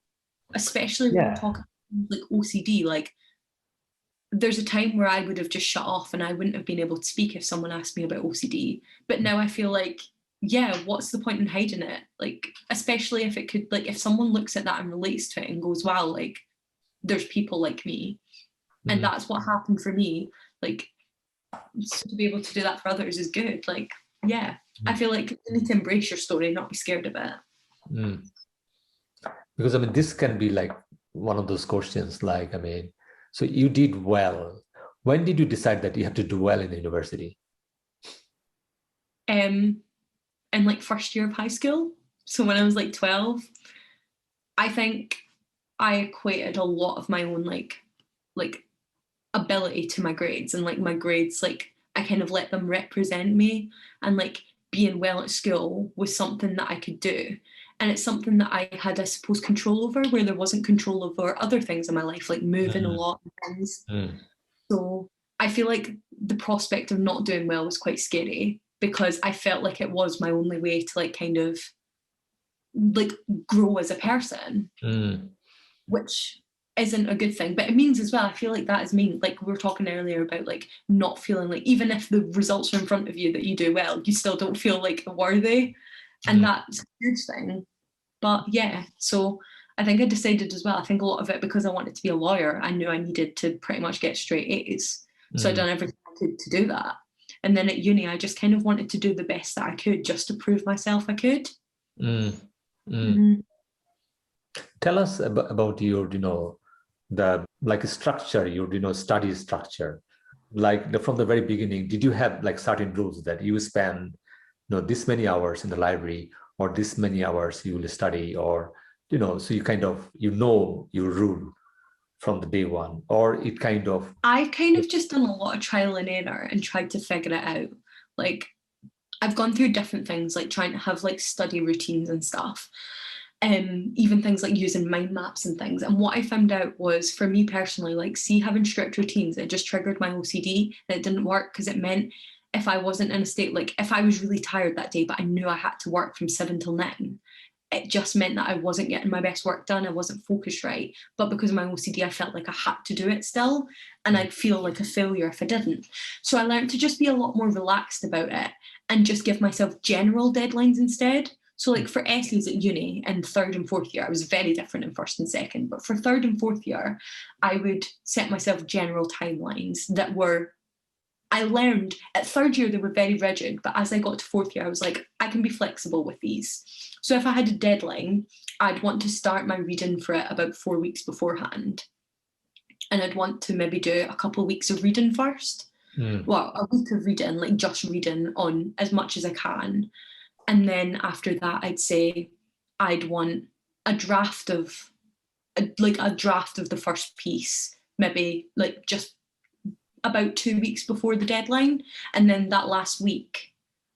especially when we're talking like OCD. Like there's a time where I would have just shut off and I wouldn't have been able to speak if someone asked me about OCD. But now I feel like, yeah, what's the point in hiding it? Like, especially if it could, like, if someone looks at that and relates to it and goes, wow, like, there's people like me. And that's what happened for me. Like, so to be able to do that for others is good. Like, yeah, I feel like you need to embrace your story and not be scared of it. Because, I mean, this can be like one of those questions, like, I mean, so you did well. When did you decide that you have to do well in the university? In like first year of high school. So when I was like 12, I think I equated a lot of my own like ability to my grades, and like my grades, like I kind of let them represent me, and like being well at school was something that I could do. And it's something that I had, I suppose, control over, where there wasn't control over other things in my life, like moving a lot and things. So I feel like the prospect of not doing well was quite scary, because I felt like it was my only way to like kind of like grow as a person, which isn't a good thing. But it means as well, I feel like that is mean, like we were talking earlier about like not feeling like, even if the results are in front of you that you do well, you still don't feel like worthy. And that's a huge thing. But yeah, so I think I decided as well, I think a lot of it, because I wanted to be a lawyer, I knew I needed to pretty much get straight A's. So I'd done everything I could to do that. And then at uni, I just kind of wanted to do the best that I could, just to prove myself I could. Tell us about your, the like structure, your, study structure. Like from the very beginning, did you have like certain rules that you spend, this many hours in the library, or this many hours you will study, or, so you kind of, your rule from the day one, or it kind of... I kind of just done a lot of trial and error and tried to figure it out. Like I've gone through different things, like trying to have like study routines and stuff. Even things like using mind maps and things. And what I found out was, for me personally, like, see, having strict routines, it just triggered my OCD, and it didn't work, because it meant if I wasn't in a state, like if I was really tired that day, but I knew I had to work from 7 till 9, it just meant that I wasn't getting my best work done. I wasn't focused right. But because of my OCD, I felt like I had to do it still. And I'd feel like a failure if I didn't. So I learned to just be a lot more relaxed about it and just give myself general deadlines instead. So like for essays at uni in third and fourth year, I was very different in first and second. But for third and fourth year, I would set myself general timelines that were, I learned at third year, they were very rigid, but as I got to fourth year, I was like, I can be flexible with these. So if I had a deadline, I'd want to start my reading for it about 4 weeks beforehand. And I'd want to maybe do a couple of weeks of reading first. Well, a week of reading, like just reading on as much as I can. And then after that, I'd say I'd want a draft of the first piece, maybe like just about 2 weeks before the deadline. And then that last week,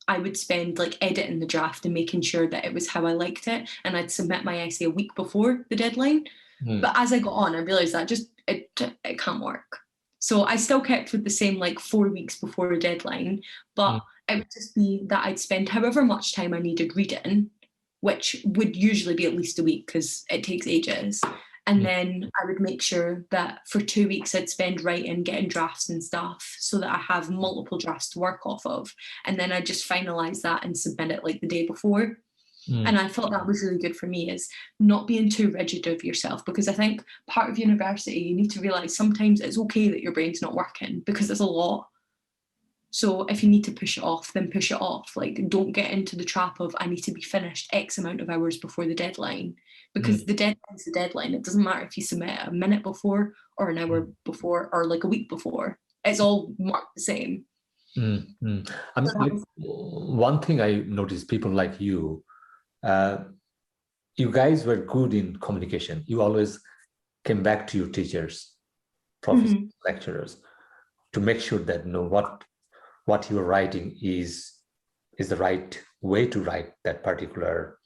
I would spend like editing the draft and making sure that it was how I liked it. And I'd submit my essay a week before the deadline. But as I got on, I realized that it can't work. So I still kept with the same like 4 weeks before a deadline, but it would just be that I'd spend however much time I needed reading, which would usually be at least a week because it takes ages. And then I would make sure that for 2 weeks I'd spend writing, getting drafts and stuff so that I have multiple drafts to work off of. And then I'd just finalise that and submit it like the day before. And I thought that was really good for me, is not being too rigid of yourself, because I think part of university, you need to realise sometimes it's okay that your brain's not working because it's a lot. So if you need to push it off, then push it off. Like, don't get into the trap of I need to be finished X amount of hours before the deadline, because the deadline's the deadline. It doesn't matter if you submit a minute before or an hour before or like a week before. It's all marked the same. One thing I noticed, people like you, you guys were good in communication. You always came back to your teachers, professors, lecturers, to make sure that what you are writing is the right way to write that particular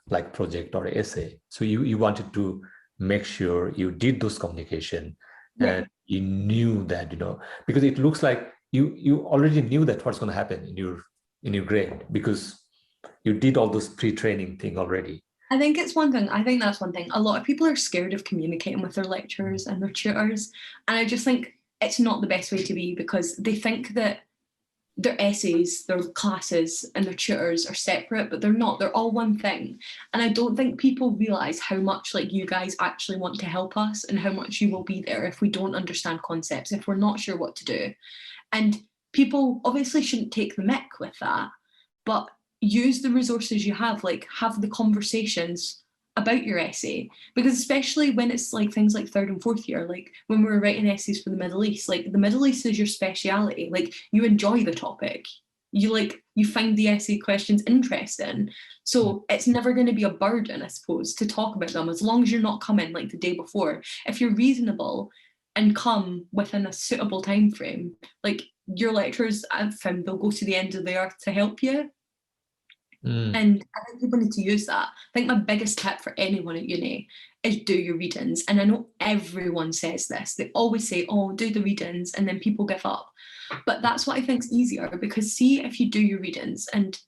like project or essay. So you wanted to make sure you did those communication and you knew that, because it looks like you already knew that what's going to happen in your grade, because you did all those pre-training thing already. I think that's one thing. A lot of people are scared of communicating with their lecturers and their tutors. And I just think it's not the best way to be, because they think that their essays, their classes and their tutors are separate, but they're not. They're all one thing. And I don't think people realise how much like you guys actually want to help us and how much you will be there if we don't understand concepts, if we're not sure what to do. And people obviously shouldn't take the mick with that, but use the resources you have, like have the conversations about your essay, because especially when it's like things like third and fourth year, like when we were writing essays for the Middle East, like the Middle East is your speciality, like you enjoy the topic, you find the essay questions interesting, so it's never going to be a burden, I suppose, to talk about them, as long as you're not coming like the day before. If you're reasonable and come within a suitable time frame, like your lecturers, I've found, they'll go to the end of the earth to help you. And I think people need to use that. I think my biggest tip for anyone at uni is do your readings. And I know everyone says this. They always say, oh, do the readings, and then people give up. But that's what I think is easier, because see, if you do your readings, and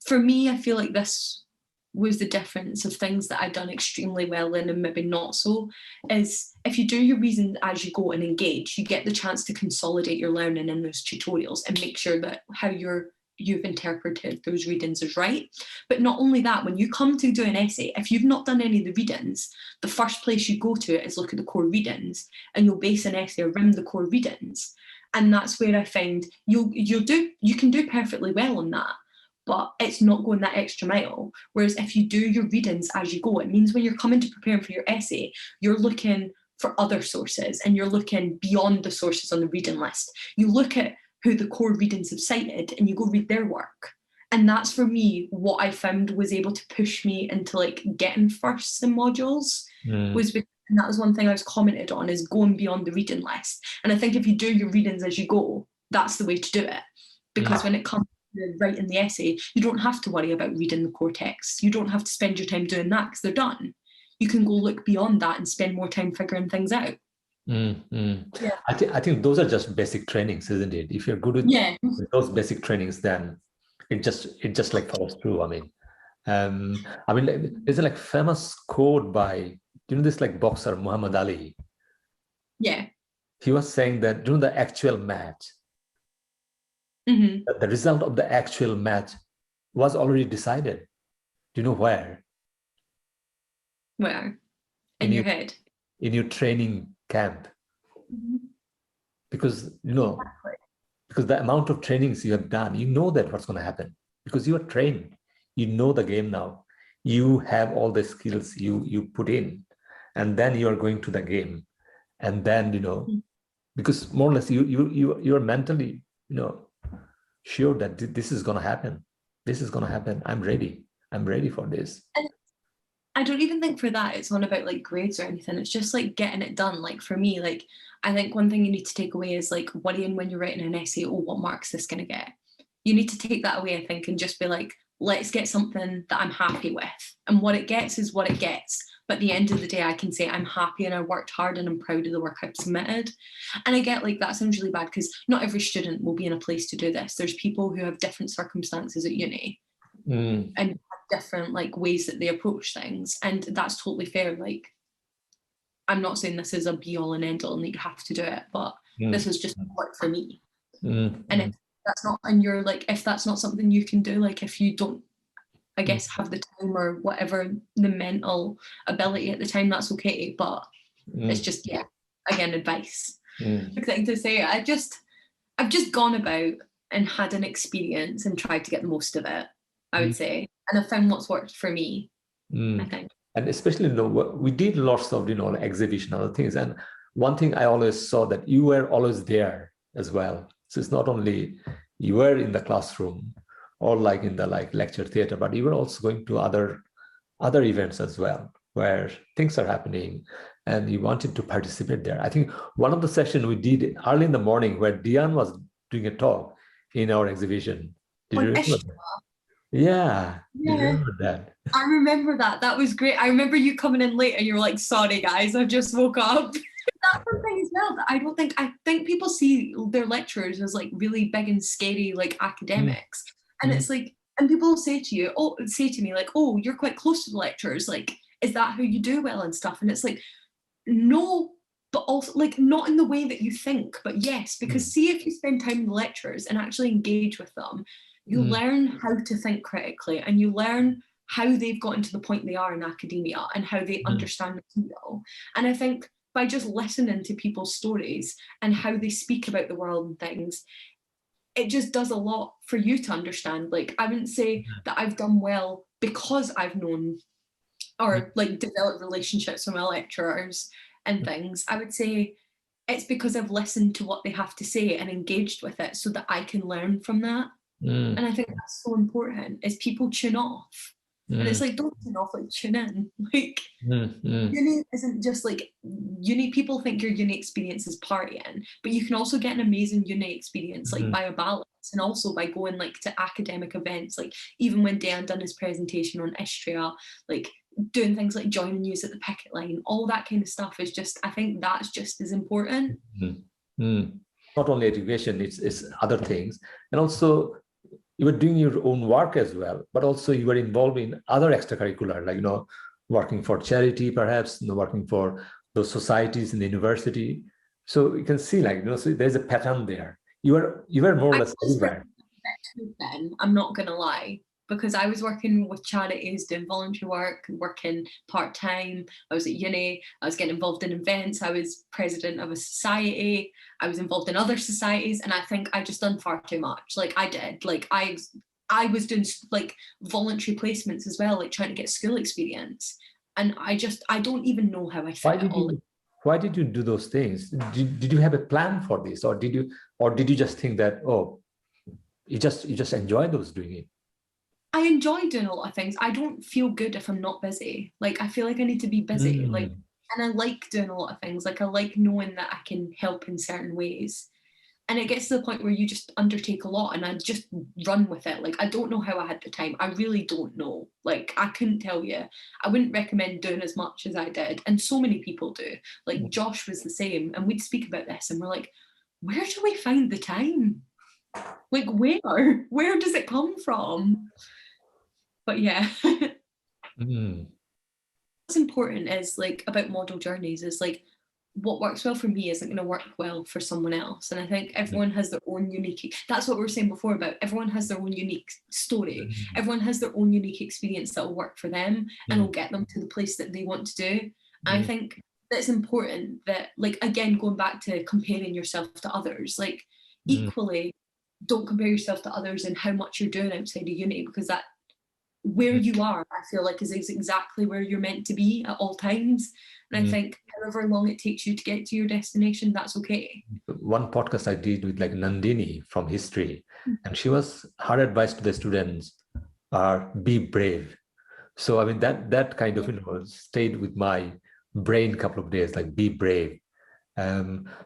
for me, I feel like this was the difference of things that I'd done extremely well in and maybe not so, is if you do your readings as you go and engage, you get the chance to consolidate your learning in those tutorials and make sure that how you've interpreted those readings as right. But not only that, when you come to do an essay, if you've not done any of the readings, the first place you go to is look at the core readings, and you'll base an essay around the core readings. And that's where I find you can do perfectly well on that, but it's not going that extra mile. Whereas if you do your readings as you go, it means when you're coming to preparing for your essay, you're looking for other sources and you're looking beyond the sources on the reading list. You look at who the core readings have cited and you go read their work. And that's, for me, what I found was able to push me into like getting firsts in modules, and that was one thing I was commented on, is going beyond the reading list. And I think if you do your readings as you go, that's the way to do it. Because when it comes to writing the essay, you don't have to worry about reading the core text. You don't have to spend your time doing that because they're done. You can go look beyond that and spend more time figuring things out. Yeah. I think those are just basic trainings, isn't it? If you're good with those basic trainings, then it just like follows through. I mean, I mean, there's a like famous quote by, this like boxer Muhammad Ali. Yeah. He was saying that during the actual match, Mm-hmm. the result of the actual match was already decided. Do you know where? Where? In In your your head. in your training camp, Mm-hmm. because Exactly. because the amount of trainings you have done, you know that what's going to happen because you are trained. You know the game now. You have all the skills you put in, and then you are going to the game, and then because more or less you are mentally sure that this is going to happen. This is going to happen. I'm ready. I'm ready for this. And I don't even think for that it's on about like grades or anything. It's just like getting it done. Like for me, like I think one thing you need to take away is like worrying when you're writing an essay, oh, what mark's this going to get? You need to take that away, I think, and just be like, let's get something that I'm happy with. And what it gets is what it gets. But at the end of the day, I can say I'm happy and I worked hard and I'm proud of the work I've submitted. And I get like that sounds really bad because not every student will be in a place to do this. There's people who have different circumstances at uni and different like ways that they approach things. And that's totally fair. Like, I'm not saying this is a be all and end all and that you have to do it, but this is just work for me. And if that's not, and you're like, if that's not something you can do, like if you don't, I guess, have the time or whatever, the mental ability at the time, that's okay. But it's just, yeah, again, advice. Thing to say. I've just gone about and had an experience and tried to get the most of it, I would say. And I found what's worked for me, I think. And especially, we did lots of, exhibition, other things. And one thing I always saw that you were always there as well. So it's not only you were in the classroom or like in the like lecture theater, but you were also going to other events as well, where things are happening and you wanted to participate there. I think one of the sessions we did early in the morning where Diane was doing a talk in our exhibition. Did you remember that? Yeah. Do you remember that? I remember that. That was great. I remember you coming in late and you were like, sorry guys, I just woke up. That's the thing as well that I think people see their lecturers as like really big and scary like academics. And it's like, and people say to me like, oh, you're quite close to the lecturers, like, is that how you do well and stuff? And it's like, no, but also like not in the way that you think, but yes, because see, if you spend time in the lectures and actually engage with them, you learn how to think critically and you learn how they've gotten to the point they are in academia and how they understand material. And I think by just listening to people's stories and how they speak about the world and things, it just does a lot for you to understand. Like, I wouldn't say that I've done well because I've known or like developed relationships with my lecturers and things. I would say it's because I've listened to what they have to say and engaged with it so that I can learn from that. And I think that's so important is people tune off. And it's like, don't tune off, like tune in. Like uni isn't just like uni. People think your uni experience is partying, but you can also get an amazing uni experience like by a balance and also by going like to academic events. Like even when Dan done his presentation on Istria, like doing things like joining news at the picket line, all that kind of stuff is just, I think that's just as important. Not only education, it's other things. And also you were doing your own work as well, but also you were involved in other extracurricular, like, working for charity, perhaps, working for those societies in the university. So you can see, like, so there's a pattern there. You were more or less everywhere. Then I'm not gonna lie, because I was working with charities, doing voluntary work, working part-time. I was at uni, I was getting involved in events, I was president of a society, I was involved in other societies, and I think I just done far too much. Like I did, like I was doing like voluntary placements as well, like trying to get school experience. And I don't even know how I fit it all. Why did you do those things? Did you have a plan for this, or did you just think that, oh, you just enjoy those doing it? I enjoy doing a lot of things. I don't feel good if I'm not busy. Like I feel like I need to be busy. Like, and I like doing a lot of things. Like I like knowing that I can help in certain ways. And it gets to the point where you just undertake a lot and I just run with it. Like I don't know how I had the time. I really don't know. Like I couldn't tell you. I wouldn't recommend doing as much as I did. And so many people do. Like Josh was the same. And we'd speak about this and we're like, where do we find the time? Like where does it come from? But yeah. Mm. What's important is like about model journeys is like what works well for me isn't going to work well for someone else. And I think everyone has their own unique, that's what we were saying before about everyone has their own unique story. Mm. Everyone has their own unique experience that will work for them and will Mm. get them to the place that they want to do. And I Mm. think that's important that, like, again, going back to comparing yourself to others, like Mm. equally, don't compare yourself to others and how much you're doing outside of uni, because that where you are, I feel like, is exactly where you're meant to be at all times. And I Mm. think however long it takes you to get to your destination, that's okay. One podcast I did with like Nandini from history, and her advice to the students are be brave. So I mean that kind of stayed with my brain a couple of days, like be brave.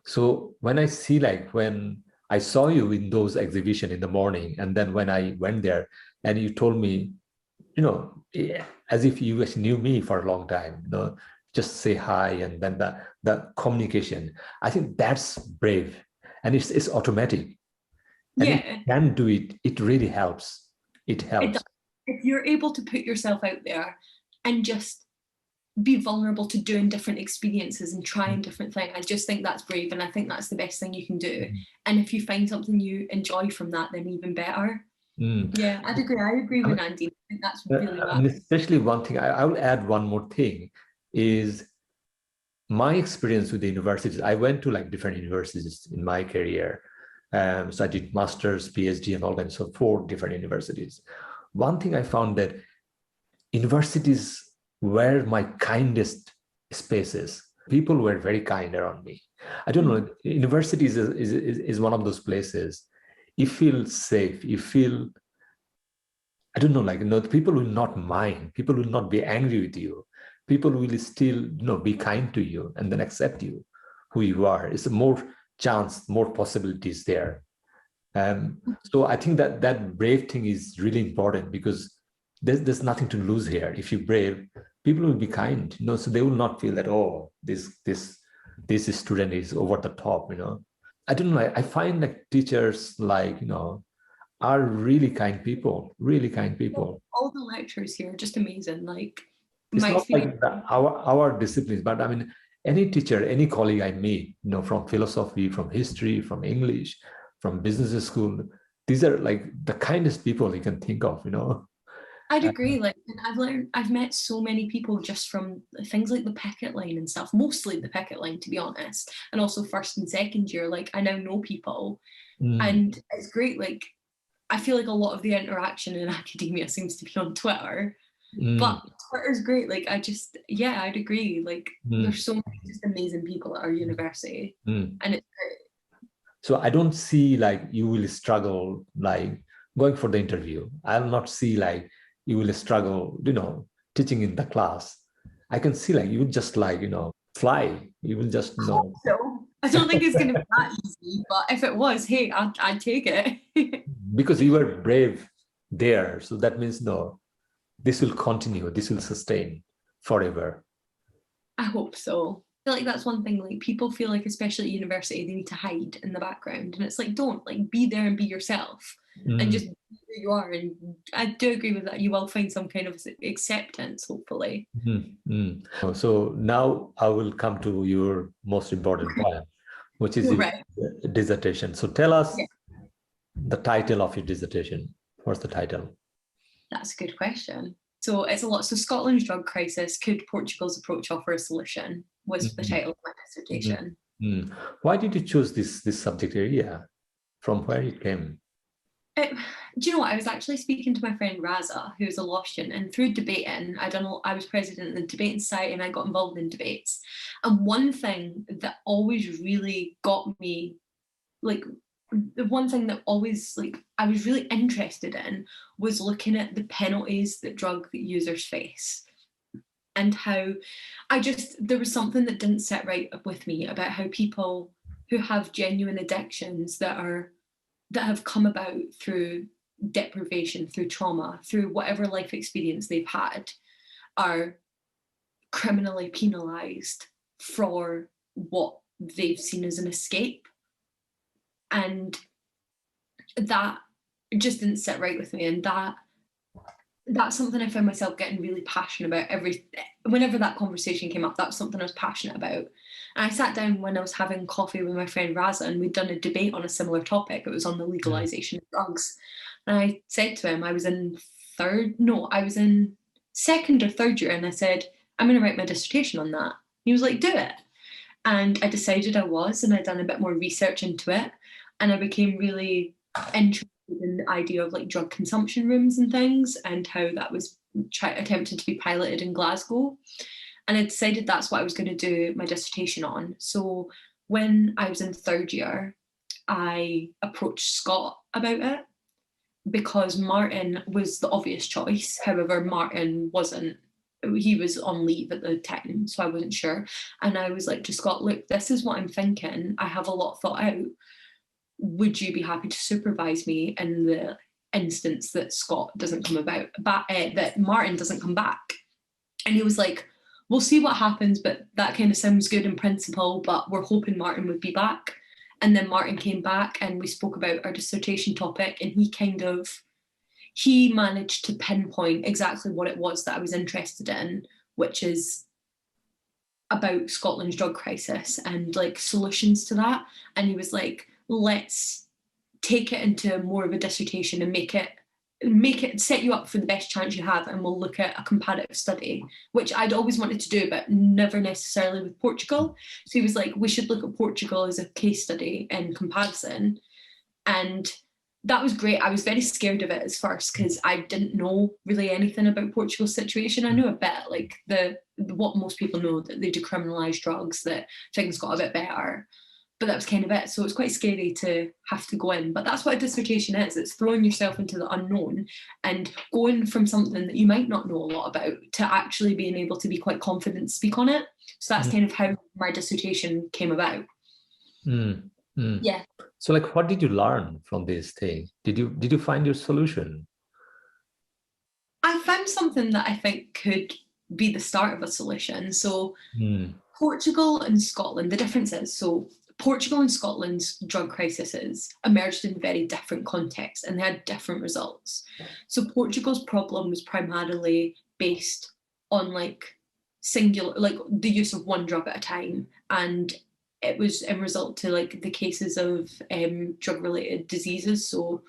So when I see like when I saw you in those exhibition in the morning, and then when I went there and you told me, as if you actually knew me for a long time, just say hi, and then the communication. I think that's brave, and it's automatic. And if Yeah, you can do it, it really helps. It it helps. does. If you're able to put yourself out there and just be vulnerable to doing different experiences and trying different things, I just think that's brave, and I think that's the best thing you can do. And if you find something you enjoy from that, then even better. Mm. Yeah, I agree with Andy. I think that's really And what. especially one thing, I will add one more thing is my experience with the universities. I went to like different universities in my career. So I did master's, PhD, and all kinds of 4 different universities. One thing I found that universities were my kindest spaces. People were very kind around me. I don't know. Universities is one of those places. You feel safe. You feel, I don't know, like, people will not mind. People will not be angry with you. People will still, be kind to you and then accept you who you are. It's more chance, more possibilities there. So I think that brave thing is really important, because there's nothing to lose here. If you're brave, people will be kind, so they will not feel that, oh, this student is over the top. I don't know. I find like teachers, like, are really kind people, really kind people. All the lectures here are just amazing. Like It's my not experience. like our disciplines, but I mean, any teacher, any colleague I meet, from philosophy, from history, from English, from business school, these are like the kindest people you can think of. I'd Uh, agree. Like, and I've met so many people just from things like the picket line and stuff. Mostly the picket line, to be honest, and also first and second year. Like, I now know people, mm, and it's great. Like, I feel like a lot of the interaction in academia seems to be on Twitter, mm, but Twitter's great. Like, yeah, I'd agree. Like, mm, there's so many just amazing people at our university, mm. and it's great. So I don't see like you will struggle like going for the interview. I'll not see like you will struggle, teaching in the class. I can see like you will just like, fly. You will just know. So I don't think it's going to be that easy, but if it was, hey, I'd take it. Because you were brave there. So that means, no, this will continue, this will sustain forever. I hope so. I feel like that's one thing, like people feel like, especially at university, they need to hide in the background. And it's like, don't, like, be there and be yourself and Mm, just be who you are. And I do agree with that. You will find some kind of acceptance, hopefully. mm, mm. So now I will come to your most important point, which is You're your right. dissertation. So tell us Yeah, the title of your dissertation. What's the title? that's a good question. So it's a lot. So Scotland's drug crisis, could Portugal's approach offer a solution? Was the Mhm, title of my mhm, dissertation. mm. Why did you choose this subject area? From where it came? It, do you know what? I was actually speaking to my friend Raza, who's a law student, and through debating, I don't know, I was president of the debating society and I got involved in debates. And one thing that always really got me, like, the one thing that always, like, I was really interested in was looking at the penalties that drug users face, and how there was something that didn't sit right with me about how people who have genuine addictions that have come about through deprivation, through trauma, through whatever life experience they've had, are criminally penalised for what they've seen as an escape. And that just didn't sit right with me. And that's something I found myself getting really passionate about. Whenever that conversation came up, that's something I was passionate about. And I sat down when I was having coffee with my friend Raza, and we'd done a debate on a similar topic. It was on the legalization of drugs. And I said to him, I was in second or third year, and I said, I'm going to write my dissertation on that. He was like, do it. And I decided I was, and I'd done a bit more research into it. And I became really interested in the idea of like drug consumption rooms and things, and how that was attempted to be piloted in Glasgow. And I decided that's what I was going to do my dissertation on. So when I was in third year, I approached Scott about it because Martin was the obvious choice. However, Martin wasn't. He was on leave at the time, so I wasn't sure. And I was like to Scott, look, this is what I'm thinking. I have a lot thought out. Would you be happy to supervise me in the instance that Scott doesn't come that Martin doesn't come back? And he was like, we'll see what happens, but that kind of sounds good in principle, but we're hoping Martin would be back. And then Martin came back and we spoke about our dissertation topic, and he managed to pinpoint exactly what it was that I was interested in, which is about Scotland's drug crisis and like solutions to that. And he was like, let's take it into more of a dissertation and make it set you up for the best chance you have, and we'll look at a comparative study, which I'd always wanted to do but never necessarily with Portugal. So he was like, we should look at Portugal as a case study in comparison. And that was great. I was very scared of it at first because I didn't know really anything about Portugal's situation. I knew a bit, like what most people know, that they decriminalised drugs, that things got a bit better. But that was kind of it. So it's quite scary to have to go in. But that's what a dissertation is. It's throwing yourself into the unknown and going from something that you might not know a lot about to actually being able to be quite confident to speak on it. So that's kind of how my dissertation came about. Yeah. So like, what did you learn from this thing? Did you find your solution? I found something that I think could be the start of a solution. So Portugal and Scotland, the difference is, so Portugal and Scotland's drug crises emerged in very different contexts and they had different results. So Portugal's problem was primarily based on like singular, like the use of one drug at a time, and it was in result to like the cases of drug-related diseases, so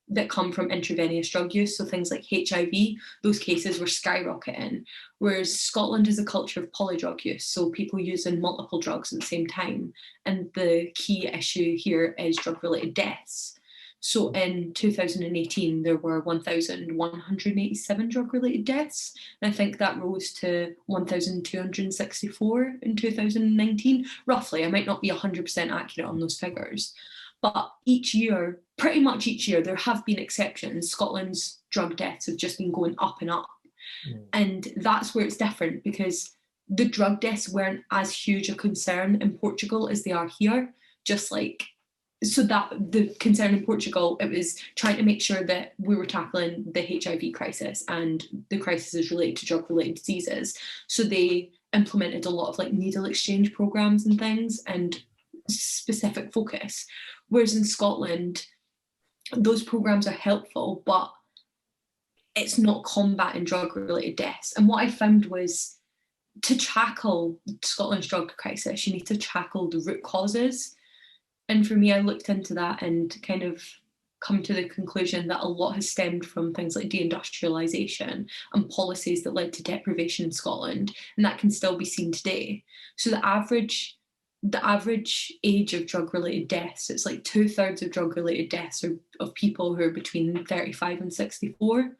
that come from intravenous drug use, so things like HIV, those cases were skyrocketing. Whereas Scotland is a culture of polydrug use, so people using multiple drugs at the same time. And the key issue here is drug-related deaths. So in 2018, there were 1,187 drug-related deaths. And I think that rose to 1,264 in 2019, roughly. I might not be 100% accurate on those figures. But pretty much each year, there have been exceptions. Scotland's drug deaths have just been going up and up. And that's where it's different, because the drug deaths weren't as huge a concern in Portugal as they are here. So that the concern in Portugal, it was trying to make sure that we were tackling the HIV crisis and the crises related to drug-related diseases. So they implemented a lot of like needle exchange programs and things and specific focus. Whereas in Scotland, those programs are helpful, but it's not combating drug-related deaths. And what I found was, to tackle Scotland's drug crisis, you need to tackle the root causes. And for me, I looked into that and kind of come to the conclusion that a lot has stemmed from things like deindustrialisation and policies that led to deprivation in Scotland, and that can still be seen today. So the average age of drug-related deaths, it's like 2/3 of drug-related deaths are of people who are between 35 and 64,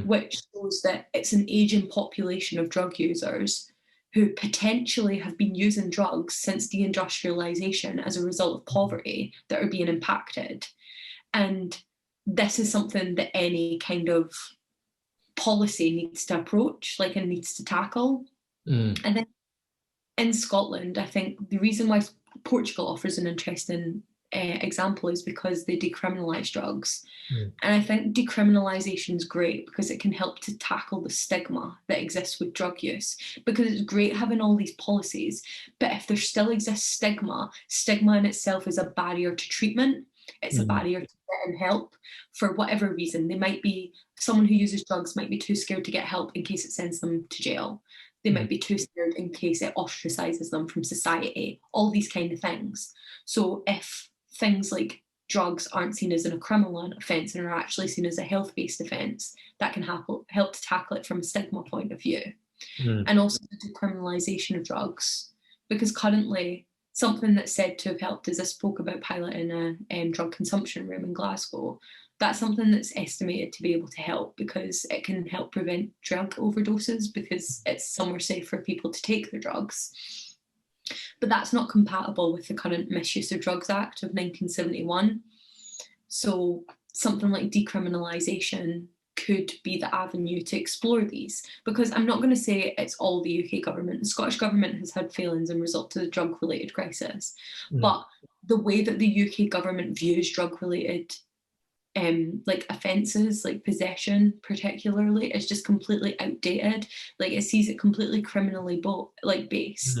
which shows that it's an ageing population of drug users who potentially have been using drugs since deindustrialisation as a result of poverty that are being impacted. And this is something that any kind of policy needs to approach, like, and needs to tackle. And then in Scotland, I think the reason why Portugal offers an interesting example is because they decriminalise drugs. And I think decriminalisation is great because it can help to tackle the stigma that exists with drug use, because it's great having all these policies, but if there still exists stigma in itself is a barrier to treatment. It's a barrier to getting help for whatever reason. They might be, someone who uses drugs might be too scared to get help in case it sends them to jail. They might be too scared in case it ostracizes them from society, all these kind of things. So if things like drugs aren't seen as a criminal offence and are actually seen as a health-based offence, that can help to tackle it from a stigma point of view. And also the decriminalisation of drugs, because currently something that's said to have helped is I spoke about piloting a drug consumption room in Glasgow. That's something that's estimated to be able to help because it can help prevent drug overdoses because it's somewhere safe for people to take their drugs. But that's not compatible with the current Misuse of Drugs Act of 1971. So something like decriminalisation could be the avenue to explore these, because I'm not going to say it's all the UK government. The Scottish government has had failings in result to the drug-related crisis, but the way that the UK government views drug-related like offences, like possession particularly, is just completely outdated. Like it sees it completely criminally based,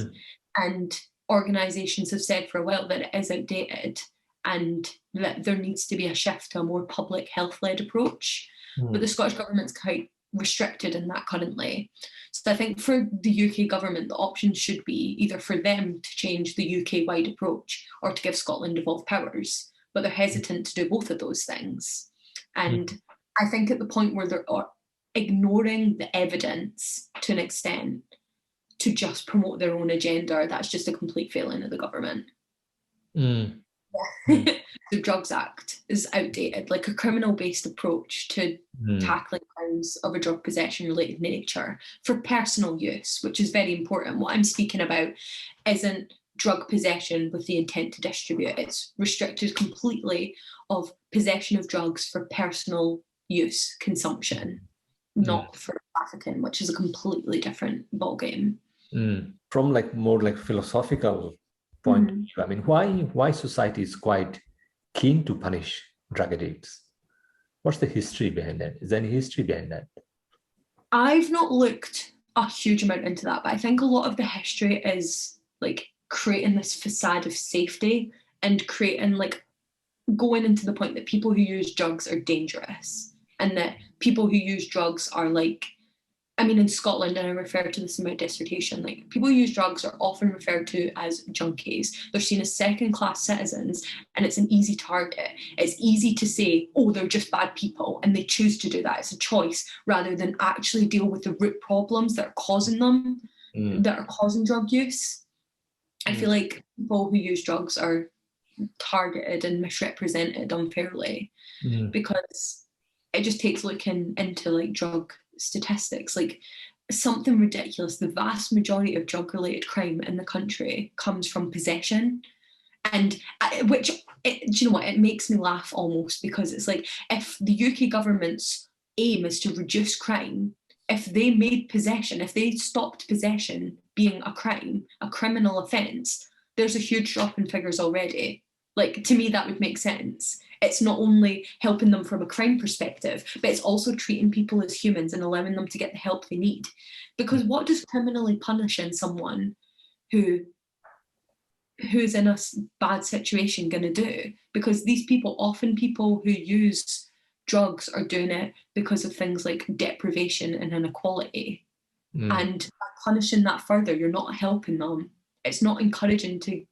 and organisations have said for a while that it is outdated and that there needs to be a shift to a more public health-led approach. But the Scottish government's quite restricted in that currently. So I think for the UK government, the option should be either for them to change the UK-wide approach or to give Scotland devolved powers, but they're hesitant to do both of those things. And I think at the point where they're ignoring the evidence to an extent to just promote their own agenda, that's just a complete failing of the government. The Drugs Act is outdated, like a criminal-based approach to tackling crimes of a drug possession-related nature for personal use, which is very important. What I'm speaking about isn't drug possession with the intent to distribute. It's restricted completely of possession of drugs for personal use, consumption, not for trafficking, which is a completely different ballgame. From like more like philosophical point of view, I mean, why society is quite keen to punish drug addicts? What's the history behind that? Is there any history behind that? I've not looked a huge amount into that, but I think a lot of the history is like creating this facade of safety and creating like going into the point that people who use drugs are dangerous and that people who use drugs are like, I mean, in Scotland, and I refer to this in my dissertation, like people who use drugs are often referred to as junkies. They're seen as second-class citizens, and it's an easy target. It's easy to say, oh, they're just bad people, and they choose to do that. It's a choice rather than actually deal with the root problems that are causing them, that are causing drug use. I feel like people who use drugs are targeted and misrepresented unfairly because it just takes looking into like drug statistics, like something ridiculous. The vast majority of drug-related crime in the country comes from possession, and which, do you know what, it makes me laugh almost, because it's like if the UK government's aim is to reduce crime, if they made possession, if they stopped possession being a crime, a criminal offence, there's a huge drop in figures already. Like, to me, that would make sense. It's not only helping them from a crime perspective, but it's also treating people as humans and allowing them to get the help they need. Because what does criminally punishing someone who's in a bad situation going to do? Because these people, often people who use drugs, are doing it because of things like deprivation and inequality. And by punishing that further, you're not helping them. It's not encouraging to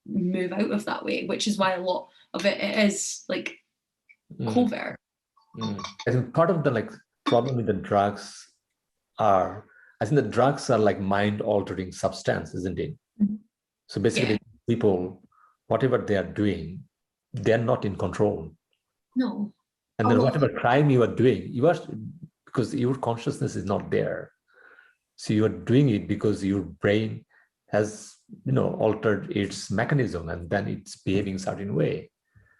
move out of that way, which is why a lot of it is like covert. I think part of the like problem with the drugs are, I think the drugs are like mind-altering substance, isn't it? So basically, people, whatever they are doing, they're not in control. No. And then whatever crime you are doing, you are, because your consciousness is not there. So you are doing it because your brain has, altered its mechanism, and then it's behaving a certain way.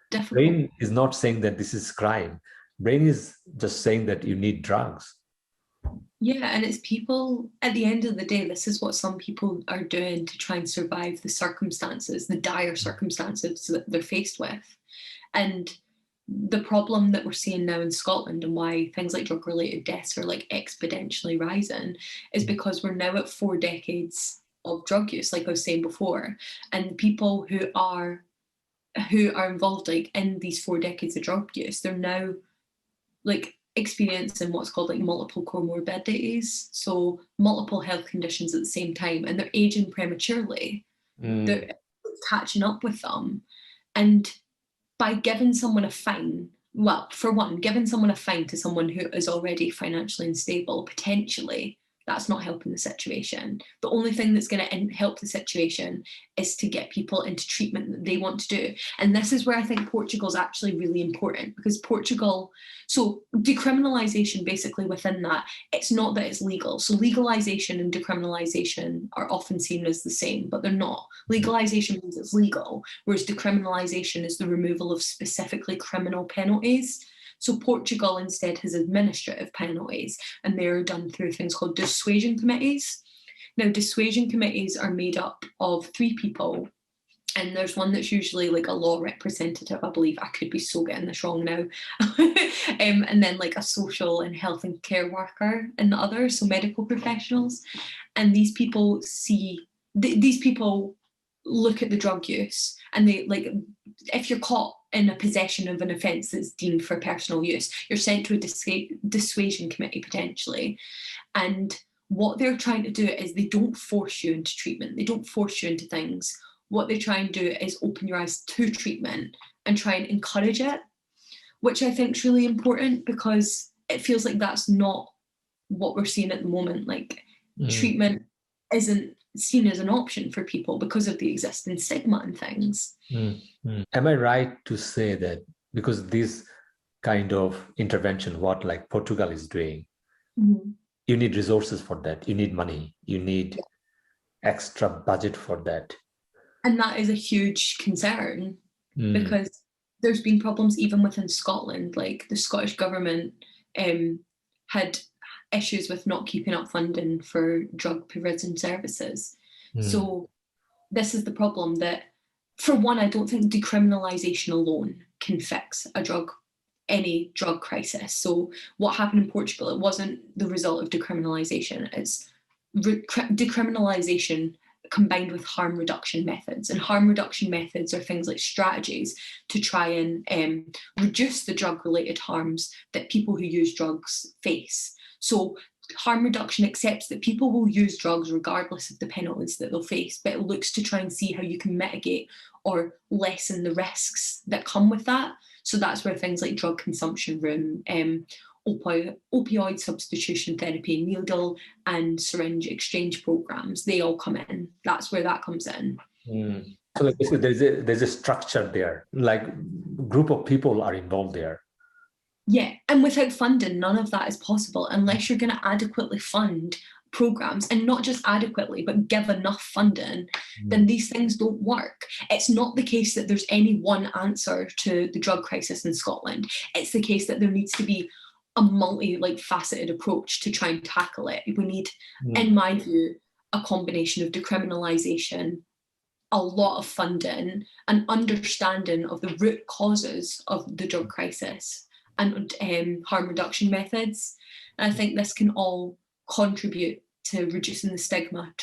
Definitely. Brain is not saying that this is crime. Brain is just saying that you need drugs. Yeah, and it's people, at the end of the day, this is what some people are doing to try and survive the circumstances, the dire circumstances that they're faced with. And the problem that we're seeing now in Scotland, and why things like drug-related deaths are like exponentially rising, is because we're now at 4 decades of drug use, like I was saying before, and people who who are involved like in these 4 decades of drug use, they're now like experiencing what's called like multiple comorbidities, so multiple health conditions at the same time, and they're aging prematurely. They're catching up with them. And by giving someone a fine, well, for one, giving someone a fine to someone who is already financially unstable, potentially, that's not helping the situation. The only thing that's going to help the situation is to get people into treatment that they want to do. And this is where I think Portugal is actually really important, because Portugal, so decriminalisation basically within that, it's not that it's legal. So legalisation and decriminalisation are often seen as the same, but they're not. Legalisation means it's legal, whereas decriminalisation is the removal of specifically criminal penalties. So Portugal instead has administrative penalties, and they're done through things called dissuasion committees. Now, dissuasion committees are made up of 3 people, and there's one that's usually like a law representative, I believe. I could be so getting this wrong now. And then like a social and health and care worker and the others, so medical professionals. And these people these people look at the drug use, and they like, if you're caught in a possession of an offence that's deemed for personal use, you're sent to a dissuasion committee potentially. And what they're trying to do is they don't force you into treatment. They don't force you into things. What they try and do is open your eyes to treatment and try and encourage it, which I think is really important, because it feels like that's not what we're seeing at the moment. Like treatment isn't seen as an option for people because of the existing stigma and things. Am I right to say that because this kind of intervention, what like Portugal is doing, you need resources for that, you need money, you need extra budget for that? And that is a huge concern, because there's been problems even within Scotland. Like the Scottish government had issues with not keeping up funding for drug prevention services. So this is the problem, that for one, I don't think decriminalisation alone can fix any drug crisis. So what happened in Portugal, it wasn't the result of decriminalisation. It's decriminalisation combined with harm reduction methods. And harm reduction methods are things like strategies to try and reduce the drug-related harms that people who use drugs face. So harm reduction accepts that people will use drugs regardless of the penalties that they'll face, but it looks to try and see how you can mitigate or lessen the risks that come with that. So that's where things like drug consumption room, opioid substitution therapy, needle and syringe exchange programs, they all come in. That's where that comes in. So like basically there's a structure there, like group of people are involved there. Yeah, and without funding, none of that is possible unless you're going to adequately fund programs, and not just adequately, but give enough funding, then these things don't work. It's not the case that there's any one answer to the drug crisis in Scotland. It's the case that there needs to be a faceted approach to try and tackle it. We need, in my view, a combination of decriminalisation, a lot of funding, an understanding of the root causes of the drug crisis, and harm reduction methods. And I think this can all contribute to reducing the stigma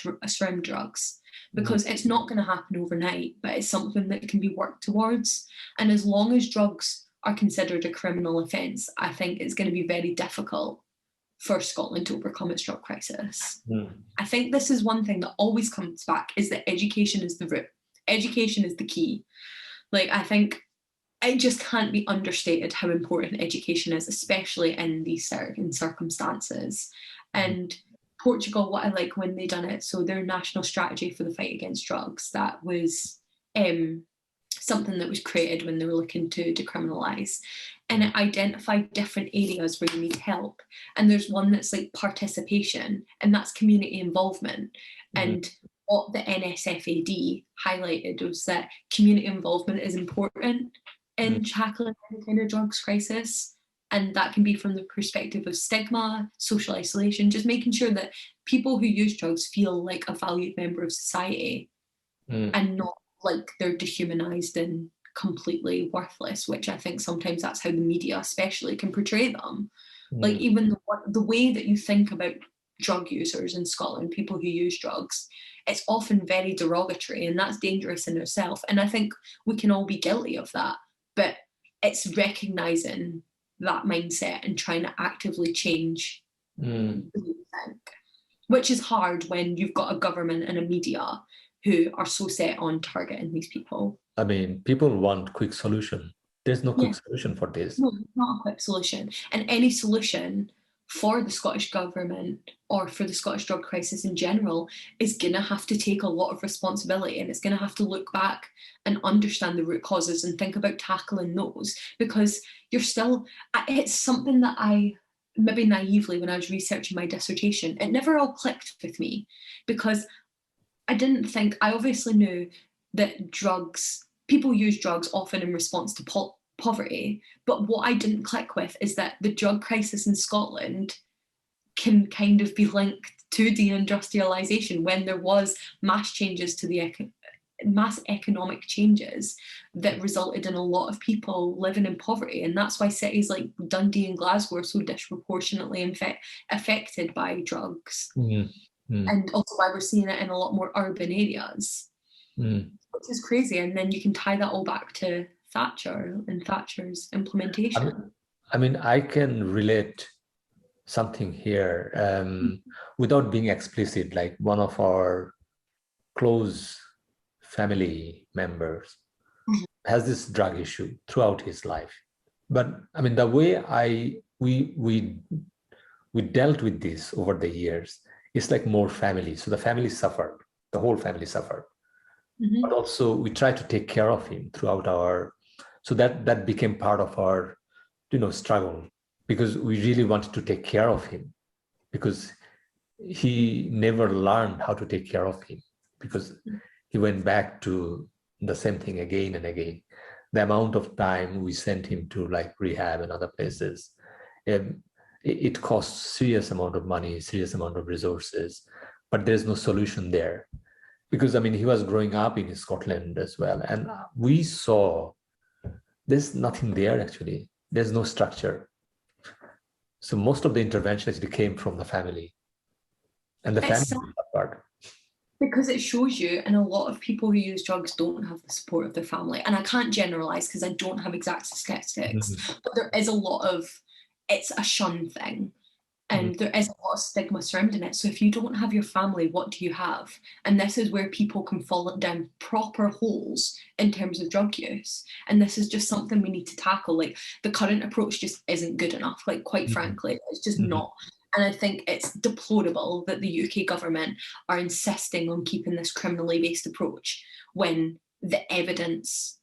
around drugs, because it's not going to happen overnight, but it's something that can be worked towards. And as long as drugs are considered a criminal offence, I think it's going to be very difficult for Scotland to overcome its drug crisis. I think this is one thing that always comes back, is that education is the root. Education is the key. Like, I think it just can't be understated how important education is, especially in these certain circumstances. And Portugal, what I like when they done it, so their national strategy for the fight against drugs, that was something that was created when they were looking to decriminalise, and it identified different areas where you need help. And there's one that's like participation, and that's community involvement. And what the NSFAD highlighted was that community involvement is important in tackling any kind of drugs crisis. And that can be from the perspective of stigma, social isolation, just making sure that people who use drugs feel like a valued member of society and not like they're dehumanized and completely worthless, which I think sometimes that's how the media especially can portray them. Like even the way that you think about drug users in Scotland, people who use drugs, it's often very derogatory, and that's dangerous in itself. And I think we can all be guilty of that, but it's recognising that mindset and trying to actively change who you think, which is hard when you've got a government and a media who are so set on targeting these people. I mean, people want quick solution. There's no quick solution for this. No, not a quick solution. And any solution for the Scottish government or for the Scottish drug crisis in general is going to have to take a lot of responsibility, and it's going to have to look back and understand the root causes and think about tackling those, because it's something that I, maybe naively when I was researching my dissertation, it never all clicked with me, because I obviously knew that people use drugs often in response to poverty, but what I didn't click with is that the drug crisis in Scotland can kind of be linked to deindustrialisation, when there was mass economic changes that resulted in a lot of people living in poverty. And that's why cities like Dundee and Glasgow are so disproportionately affected by drugs. And also why we're seeing it in a lot more urban areas, which is crazy. And then you can tie that all back to Thatcher and Thatcher's implementation. I mean, I can relate something here without being explicit. Like, one of our close family members has this drug issue throughout his life. But I mean, the way we dealt with this over the years, it's like more family. So the family suffered, the whole family suffered. But also we tried to take care of him throughout so that became part of our, struggle, because we really wanted to take care of him, because he never learned how to take care of him, because he went back to the same thing again and again. The amount of time we sent him to like rehab and other places, it costs serious amount of money, serious amount of resources, but there's no solution there. Because I mean, he was growing up in Scotland as well, and we saw there's nothing there actually. There's no structure. So most of the intervention actually came from the family, and the family suffered. Because it shows you, and a lot of people who use drugs don't have the support of their family. And I can't generalize because I don't have exact statistics, but there is a lot of, it's a shun thing. And there is a lot of stigma surrounding it. So if you don't have your family, what do you have? And this is where people can fall down proper holes in terms of drug use. And this is just something we need to tackle. Like, the current approach just isn't good enough. Like, quite frankly, it's just not. And I think it's deplorable that the UK government are insisting on keeping this criminally based approach when the evidence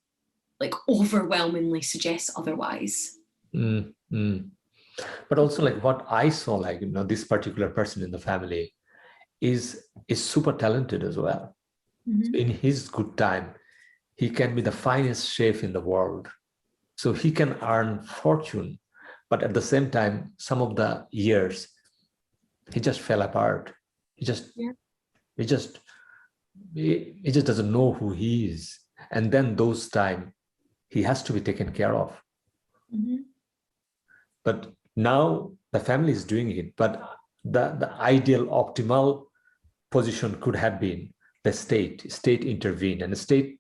like overwhelmingly suggests otherwise. But also, like, what I saw, like, this particular person in the family is super talented as well. So in his good time, he can be the finest chef in the world. So he can earn fortune, but at the same time, some of the years, he just fell apart. He just doesn't know who he is. And then those time, he has to be taken care of. But now the family is doing it, but the ideal optimal position could have been the state intervened, and the state,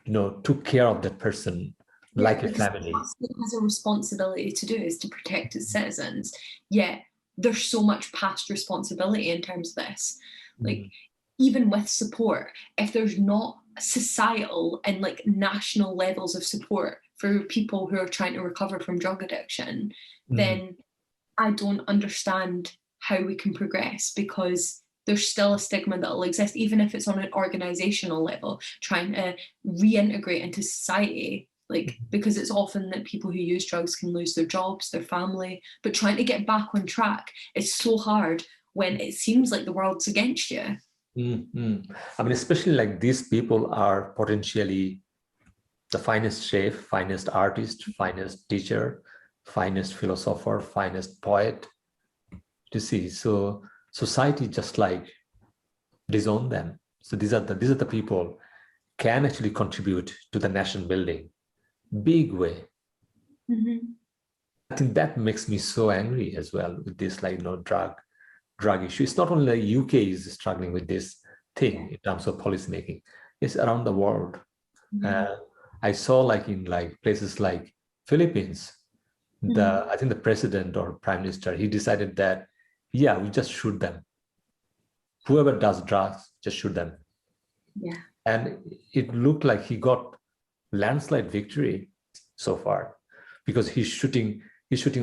took care of that person like a family. What the state has a responsibility to do is to protect its citizens. Yet there's so much past responsibility in terms of this. Like, even with support, if there's not societal and like national levels of support for people who are trying to recover from drug addiction, then I don't understand how we can progress, because there's still a stigma that will exist, even if it's on an organizational level, trying to reintegrate into society. Like, because it's often that people who use drugs can lose their jobs, their family, but trying to get back on track is so hard when it seems like the world's against you. I mean, especially like these people are potentially the finest chef, finest artist, finest teacher, finest philosopher, finest poet, to see. So society just like disown them. So these are the people can actually contribute to the nation building big way. I think that makes me so angry as well with this, like, drug drug issue. It's not only the UK is struggling with this thing in terms of policy making. It's around the world. I saw like in like places like Philippines, I think the president or prime minister, he decided that, yeah, we just shoot them. Whoever does drugs, just shoot them. Yeah. And it looked like he got landslide victory so far because he's shooting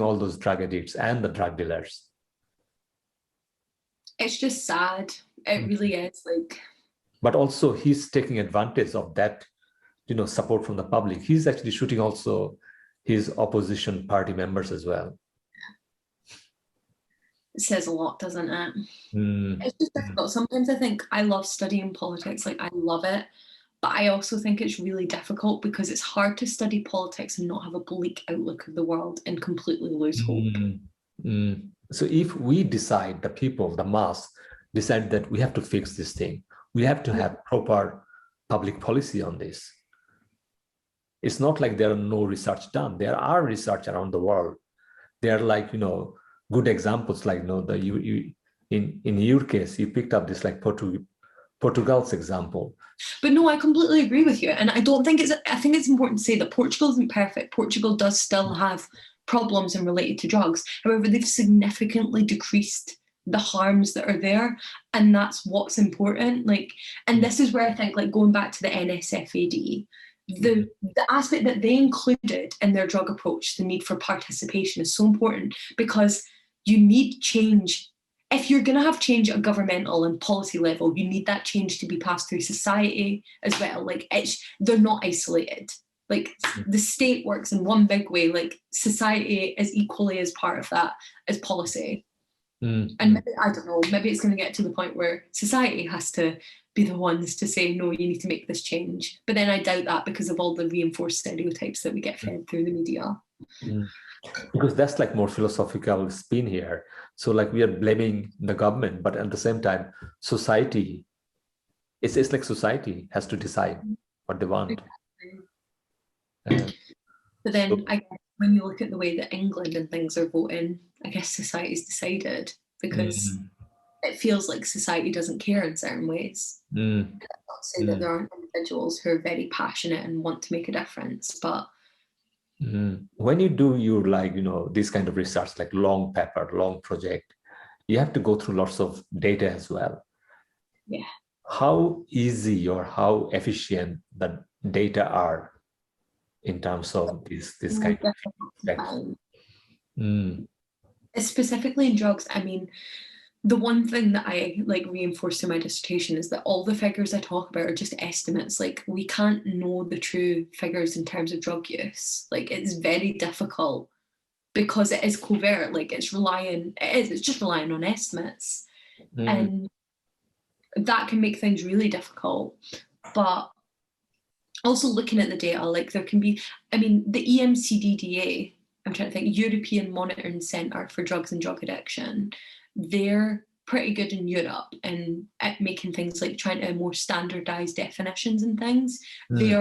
all those drug addicts and the drug dealers. It's just sad. It really is. Like, but also he's taking advantage of that, support from the public. He's actually shooting also his opposition party members as well. It says a lot, doesn't it? It's just difficult. Sometimes I think I love studying politics, like I love it, but I also think it's really difficult because it's hard to study politics and not have a bleak outlook of the world and completely lose hope. So if we decide, the people, the mass, decide that we have to fix this thing, we have to have proper public policy on this. It's not like there are no research done. There are research around the world. There are like, good examples, like, in your case, you picked up this like Portugal's example. But no, I completely agree with you. And I think it's important to say that Portugal isn't perfect. Portugal does still have problems and related to drugs. However, they've significantly decreased the harms that are there. And that's what's important. Like, and this is where I think, like, going back to the NSFAD, the aspect that they included in their drug approach, the need for participation, is so important because you need change. If you're going to have change at a governmental and policy level, you need that change to be passed through society as well. Like, they're not isolated. Like, the state works in one big way. Like, society is equally as part of that as policy. And maybe, I don't know, maybe it's going to get to the point where society has to be the ones to say, no, you need to make this change. But then I doubt that because of all the reinforced stereotypes that we get fed through the media. Because that's like more philosophical spin here. So like we are blaming the government, but at the same time, society, it's like society has to decide what they want. But then I guess when you look at the way that England and things are voting, I guess society's decided because it feels like society doesn't care in certain ways. Not to say that there aren't individuals who are very passionate and want to make a difference, but when you do your this kind of research, like long paper, long project, you have to go through lots of data as well. Yeah. How easy or how efficient the data are in terms of this kind of effects? Specifically in drugs, I mean, the one thing that I reinforced in my dissertation is that all the figures I talk about are just estimates. Like, we can't know the true figures in terms of drug use. Like, it's very difficult because it is covert. Like, it's just relying on estimates. And that can make things really difficult. But also looking at the data, like there can be, I mean, the EMCDDA, I'm trying to think, European Monitoring Centre for Drugs and Drug Addiction, they're pretty good in Europe and at making things like trying to more standardised definitions and things. They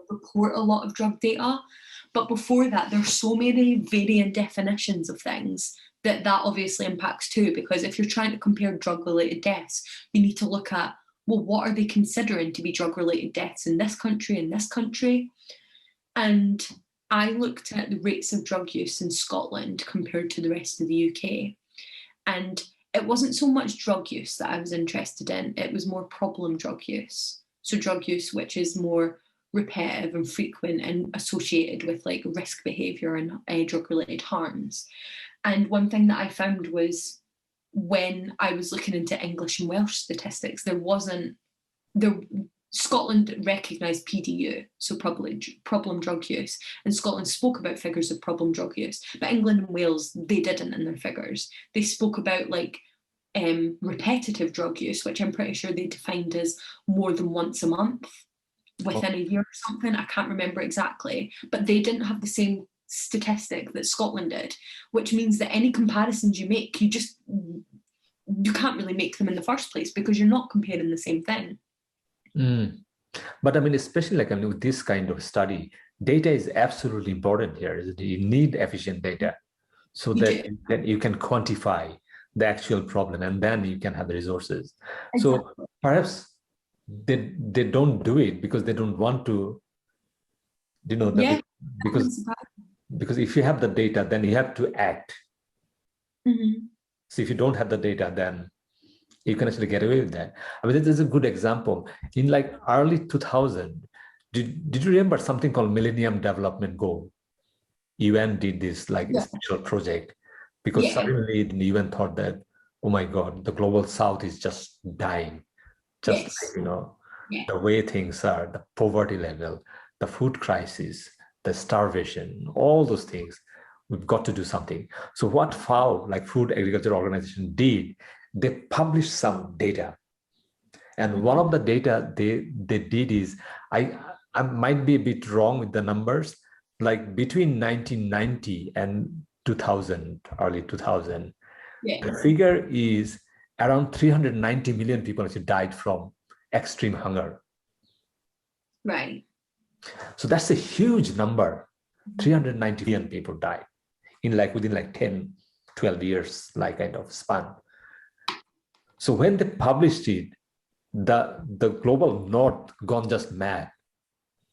report a lot of drug data. But before that, there's so many varying definitions of things that obviously impacts too, because if you're trying to compare drug-related deaths, you need to look at, well, what are they considering to be drug-related deaths in this country and this country? And I looked at the rates of drug use in Scotland compared to the rest of the UK. And it wasn't so much drug use that I was interested in, it was more problem drug use. So drug use which is more repetitive and frequent and associated with like risk behaviour and drug-related harms. And one thing that I found was when I was looking into English and Welsh statistics, Scotland recognised PDU, so problem drug use, and Scotland spoke about figures of problem drug use, but England and Wales, they didn't in their figures. They spoke about repetitive drug use, which I'm pretty sure they defined as more than once a month within a year or something. I can't remember exactly, but they didn't have the same statistic that Scotland did, which means that any comparisons you make, you can't really make them in the first place because you're not comparing the same thing. But I mean, especially with this kind of study, data is absolutely important here. You need efficient data so that you can quantify the actual problem, and then you can have the resources. Exactly. So perhaps they don't do it because they don't want to, Yeah, because if you have the data, then you have to act. mm-hmm. So if you don't have the data, then you can actually get away with that. I mean, this is a good example. In like early 2000, did you remember something called Millennium Development Goal? UN did this like Yeah. special project because suddenly the UN thought that, oh my God, the global South is just dying. Just like, the way things are, the poverty level, the food crisis, the starvation, all those things, we've got to do something. So what FAO, like Food Agriculture Organization, did, they published some data. And one of the data they did is, I might be a bit wrong with the numbers, like between 1990 and 2000, early 2000, the figure is around 390 million people actually died from extreme hunger. Right. So that's a huge number. 390 million people died within 10, 12 years, like kind of span. So when they published it, the global north gone just mad.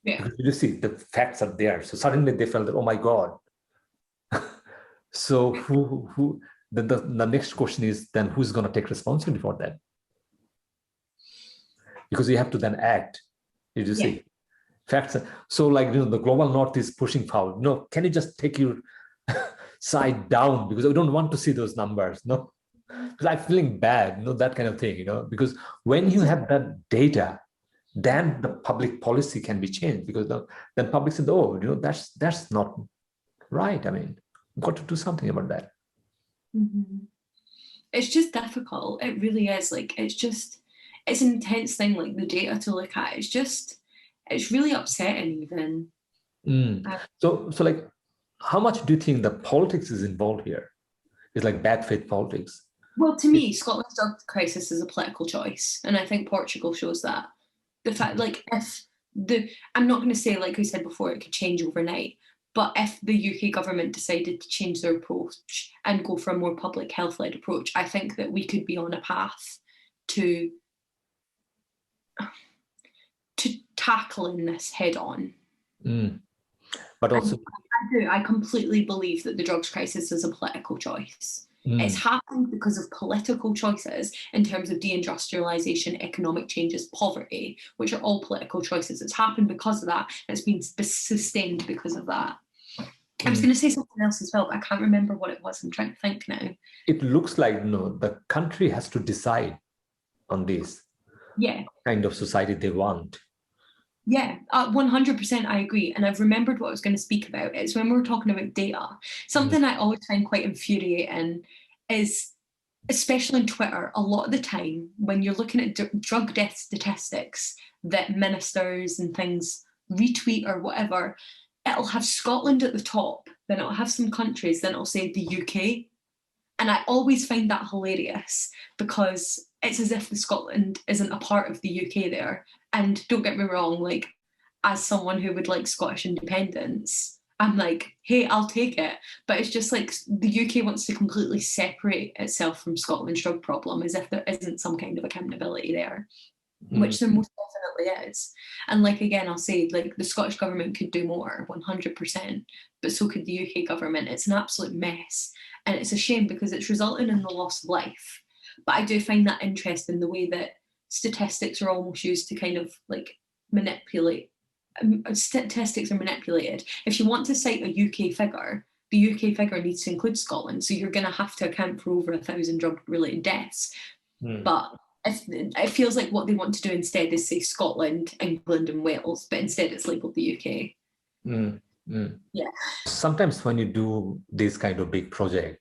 Yeah. Because you see the facts are there. So suddenly they felt that, oh my God. So who the next question is then who's going to take responsibility for that? Because you have to then act. You see facts. So the global north is pushing forward. No, can you just take your side down, because we don't want to see those numbers. No, because I'm feeling bad, that kind of thing, because when you have that data, then the public policy can be changed, because then public says, oh, that's not right. I mean, we've got to do something about that. Mm-hmm. It's just difficult. It really is. It's an intense thing, like the data to look at. It's really upsetting even. So like, how much do you think the politics is involved here? It's like bad faith politics. Well, to me, Scotland's drug crisis is a political choice, and I think Portugal shows that. The fact, I'm not going to say, like we said before, it could change overnight, but if the UK government decided to change their approach and go for a more public health-led approach, I think that we could be on a path to tackling this head on. But also, I completely believe that the drugs crisis is a political choice. It's happened because of political choices in terms of deindustrialization, economic changes, poverty, which are all political choices. It's happened because of that. It's been sustained because of that. I was going to say something else as well, but I can't remember what it was. I'm trying to think now. It looks like the country has to decide on this kind of society they want. Yeah, 100% I agree. And I've remembered what I was going to speak about. It's when we were talking about data. Something I always find quite infuriating is, especially on Twitter, a lot of the time when you're looking at drug death statistics that ministers and things retweet or whatever, it'll have Scotland at the top, then it'll have some countries, then it'll say the UK. And I always find that hilarious, because it's as if the Scotland isn't a part of the UK there. And don't get me wrong, like, as someone who would like Scottish independence, I'm like, hey, I'll take it. But it's just like the UK wants to completely separate itself from Scotland's drug problem, as if there isn't some kind of accountability there, which there most definitely is. And like, again, I'll say, like, the Scottish government could do more, 100%, but so could the UK government. It's an absolute mess. And it's a shame because it's resulting in the loss of life. But I do find that interesting, the way that statistics are almost used to kind of like manipulate. Statistics are manipulated. If you want to cite a UK figure, the UK figure needs to include Scotland. So you're going to have to account for over 1,000 drug-related deaths. But it feels like what they want to do instead is say Scotland, England and Wales, but instead it's labelled the UK. Yeah. Sometimes when you do this kind of big project,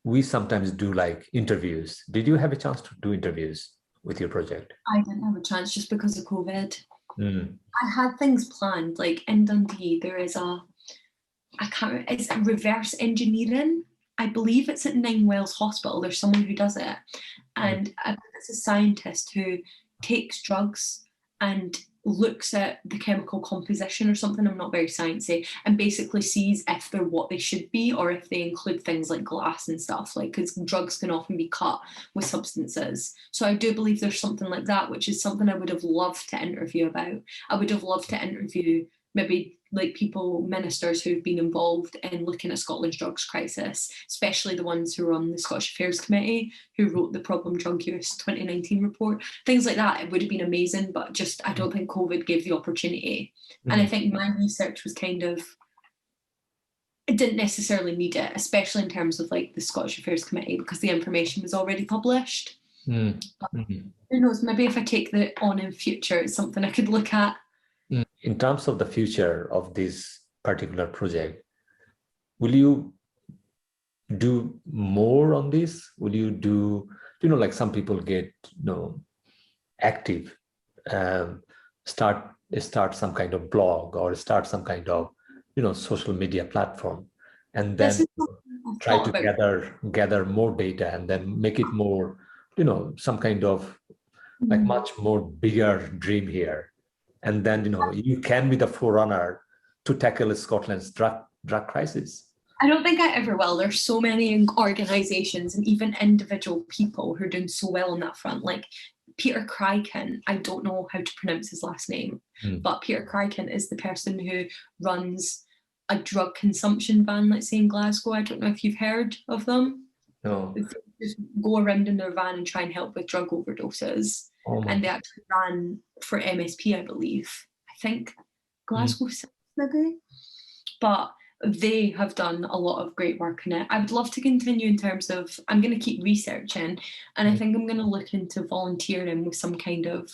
we sometimes do like interviews. Did you have a chance to do interviews with your project? I didn't have a chance just because of COVID. I had things planned, like in Dundee, there is it's reverse engineering. I believe it's at Nine Wells Hospital. There's someone who does it. And it's a scientist who takes drugs and looks at the chemical composition or something, I'm not very sciencey, and basically sees if they're what they should be or if they include things like glass and stuff, like, because drugs can often be cut with substances. So I do believe there's something like that, which is something I would have loved to interview about. I would have loved to interview maybe like people, ministers who've been involved in looking at Scotland's drugs crisis, especially the ones who are on the Scottish Affairs Committee, who wrote the Problem Drug Use 2019 report, things like that. It would have been amazing, but just I don't think COVID gave the opportunity. And I think my research was kind of, it didn't necessarily need it, especially in terms of like the Scottish Affairs Committee, because the information was already published. Who knows, maybe if I take that on in future, it's something I could look at. In terms of the future of this particular project, will you do more on this? Will you do, like some people get, active, start some kind of blog or start some kind of, social media platform, and then try to gather more data and then make it more, some kind of like much more bigger dream here. And then, you can be the forerunner to tackle Scotland's drug crisis. I don't think I ever will. There's so many organisations and even individual people who are doing so well on that front. Like Peter Criken, I don't know how to pronounce his last name, but Peter Criken is the person who runs a drug consumption van, let's say in Glasgow. I don't know if you've heard of them. No. They just go around in their van and try and help with drug overdoses. And they actually ran for MSP, I believe. I think Glasgow, maybe. But they have done a lot of great work in it. I would love to continue in terms of, I'm going to keep researching, and I think I'm going to look into volunteering with some kind of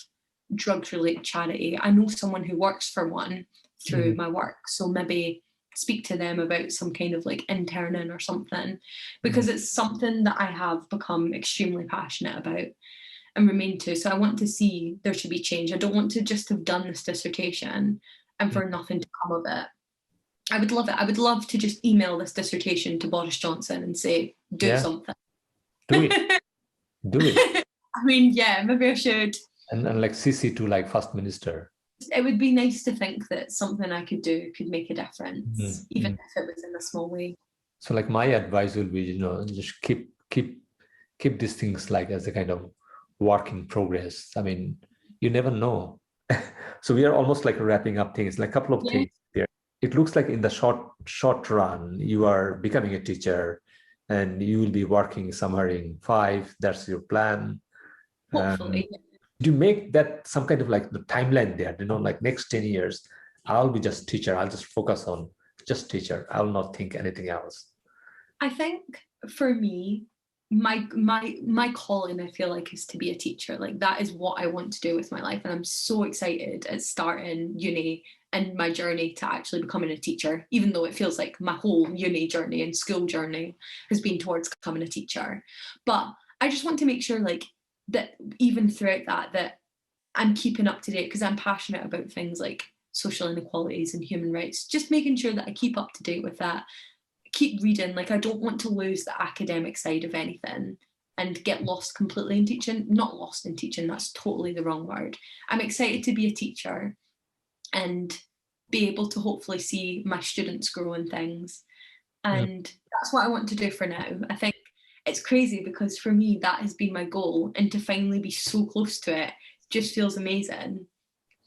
drugs-related charity. I know someone who works for one through my work, so maybe speak to them about some kind of like interning or something, because it's something that I have become extremely passionate about and remain to. So I want to see there should be change. I don't want to just have done this dissertation and for nothing to come of it. I would love it. I would love to just email this dissertation to Boris Johnson and say, do something. Do it. Do it. I mean, yeah, maybe I should. And like CC to like First Minister. It would be nice to think that something I could do could make a difference, even if it was in a small way. So like my advice will be, just keep these things like as a kind of work in progress. I mean, you never know. So we are almost like wrapping up things, like a couple of things here. It looks like in the short run, you are becoming a teacher and you will be working somewhere in 5. That's your plan. Hopefully. Do you make that some kind of like the timeline there, like next 10 years, I'll be just teacher. I'll just focus on just teacher. I'll not think anything else. I think for me, my calling, I feel like, is to be a teacher. Like that is what I want to do with my life. And I'm so excited at starting uni and my journey to actually becoming a teacher, even though it feels like my whole uni journey and school journey has been towards becoming a teacher. But I just want to make sure like that even throughout that I'm keeping up to date, because I'm passionate about things like social inequalities and human rights, just making sure that I keep up to date with that, keep reading. Like I don't want to lose the academic side of anything and get lost completely in teaching. Not lost in teaching, that's totally the wrong word. I'm excited to be a teacher and be able to hopefully see my students grow in things. And that's what I want to do for now. I think it's crazy because for me, that has been my goal, and to finally be so close to it just feels amazing.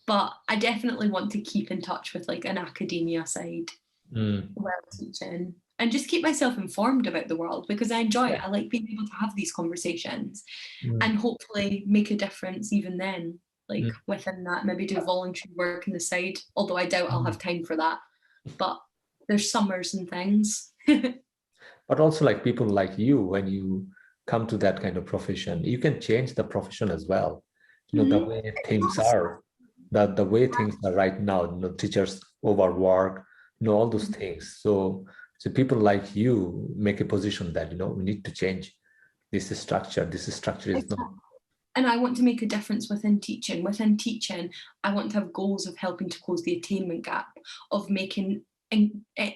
But I definitely want to keep in touch with like an academia side while teaching, and just keep myself informed about the world, because I enjoy it. I like being able to have these conversations and hopefully make a difference even then, like within that, maybe do voluntary work on the side, although I doubt I'll have time for that. But there's summers and things. But also like people like you, when you come to that kind of profession, you can change the profession as well. The way things are, the way things are right now, teachers overwork, all those things. So people like you make a position that, we need to change this structure. This structure is not. And I want to make a difference within teaching. Within teaching, I want to have goals of helping to close the attainment gap, of making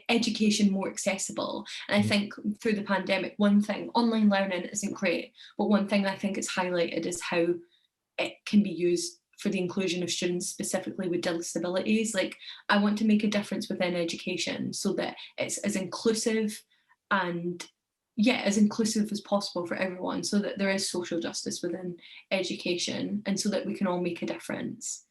education more accessible. And I think through the pandemic, one thing, online learning isn't great, but one thing I think it's highlighted is how it can be used for the inclusion of students specifically with disabilities. Like, I want to make a difference within education so that it's as inclusive and as inclusive as possible for everyone, so that there is social justice within education and so that we can all make a difference.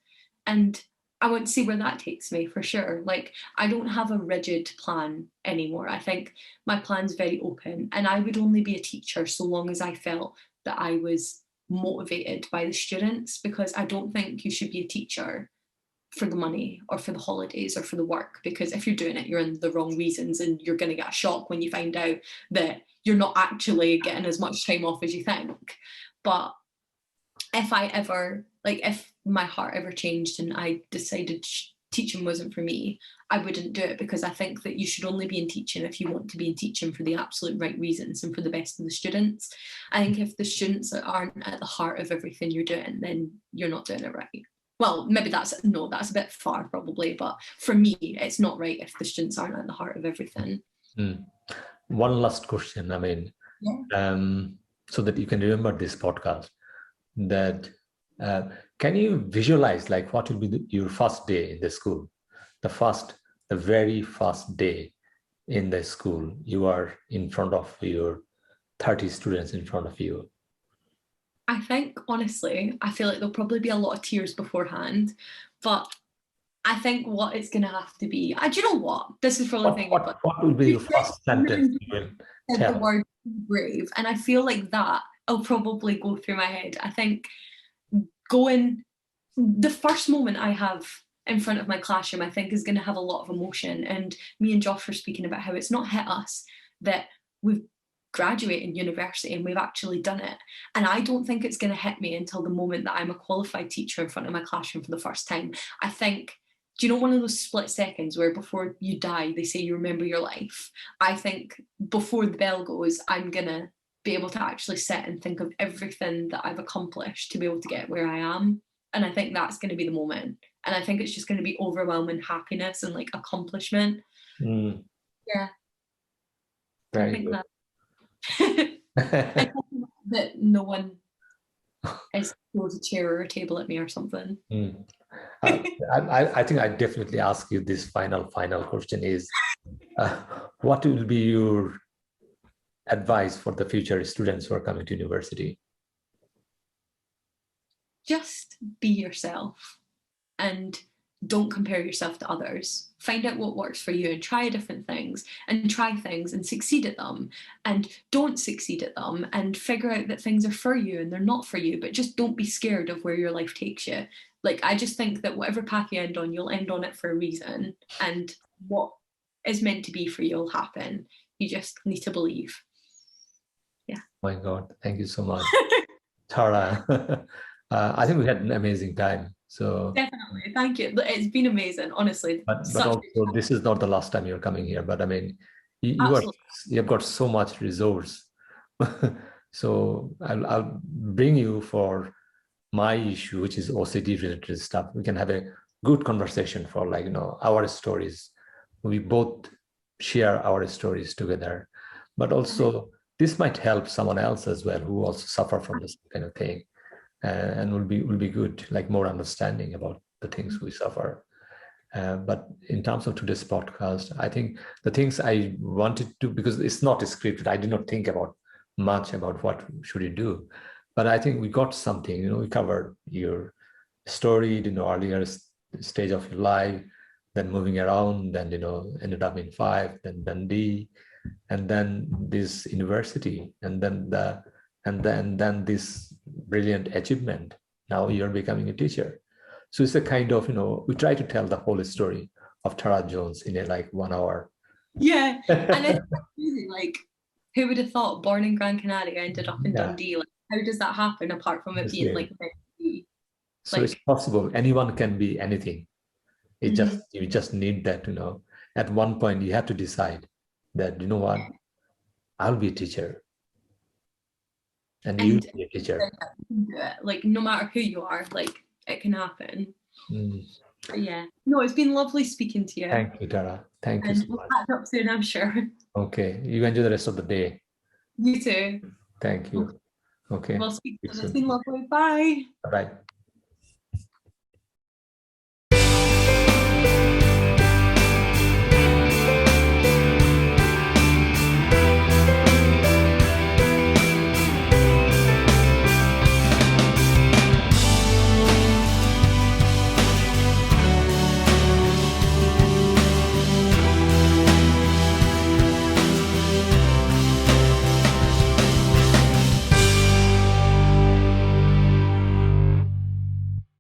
And I want to see where that takes me, for sure. Like, I don't have a rigid plan anymore. I think my plan's very open, and I would only be a teacher so long as I felt that I was motivated by the students, because I don't think you should be a teacher for the money or for the holidays or for the work, because if you're doing it, you're in the wrong reasons, and you're going to get a shock when you find out that you're not actually getting as much time off as you think. But if my heart ever changed and I decided teaching wasn't for me, I wouldn't do it, because I think that you should only be in teaching if you want to be in teaching for the absolute right reasons and for the best of the students. I think if the students aren't at the heart of everything you're doing, then you're not doing it right. Well, maybe that's a bit far probably, but for me, it's not right if the students aren't at the heart of everything. One last question, so that you can remember this podcast, that can you visualize like what will be your first day in the school, the very first day in the school? You are in front of your 30 students in front of you. I think, honestly, I feel like there'll probably be a lot of tears beforehand, but I think what it's going to have to be, do you know what? This is probably the thing. What will be your first sentence you will tell? The word brave, and I feel like that will probably go through my head. I think the first moment I have in front of my classroom, I think, is going to have a lot of emotion. And me and Josh were speaking about how it's not hit us that we've graduated university and we've actually done it. And I don't think it's going to hit me until the moment that I'm a qualified teacher in front of my classroom for the first time. I think, do you know one of those split seconds where before you die, they say you remember your life? I think before the bell goes, I'm going to be able to actually sit and think of everything that I've accomplished to be able to get where I am. And I think that's going to be the moment. And I think it's just going to be overwhelming happiness and like accomplishment. Yeah. Very I think good. that that no one is throws a chair or a table at me or something. I think I definitely ask you this final question is, what will be your advice for the future students who are coming to university? Just be yourself and don't compare yourself to others. Find out what works for you and try different things and try things and succeed at them, and don't succeed at them and figure out that things are for you and they're not for you, but just don't be scared of where your life takes you. Like, I just think that whatever path you end on, you'll end on it for a reason, and what is meant to be for you will happen. You just need to believe. Yeah. My God, thank you so much, Tara. I think we had an amazing time. So definitely, thank you. It's been amazing, honestly. But also, this is not the last time you're coming here. But I mean, you have got so much resource. So I'll bring you for my issue, which is OCD related stuff. We can have a good conversation for our stories. We both share our stories together, but also this might help someone else as well who also suffer from this kind of thing. And will be good, like more understanding about the things we suffer. But in terms of today's podcast, I think the things I wanted to, because it's not scripted, I did not think about much about what should you do. But I think we got something, we covered your story, earlier stage of your life, then moving around, then, ended up in 5, then Dundee, and then this university, and then this brilliant achievement. Now you're becoming a teacher. So it's a kind of, we try to tell the whole story of Tara Jones in a 1 hour. Yeah. And it's crazy, who would have thought born in Gran Canaria ended up in Dundee? How does that happen apart from it being So it's possible. Anyone can be anything. You just need that, at one point you have to decide that, what, I'll be a teacher. And you be a teacher. No matter who you are, it can happen. But yeah. No, it's been lovely speaking to you. Thank you, Tara. Thank you so much. We'll catch up soon, I'm sure. Okay. You enjoy the rest of the day. You too. Thank you. Okay. We'll speak soon. It's been lovely. Bye. Bye.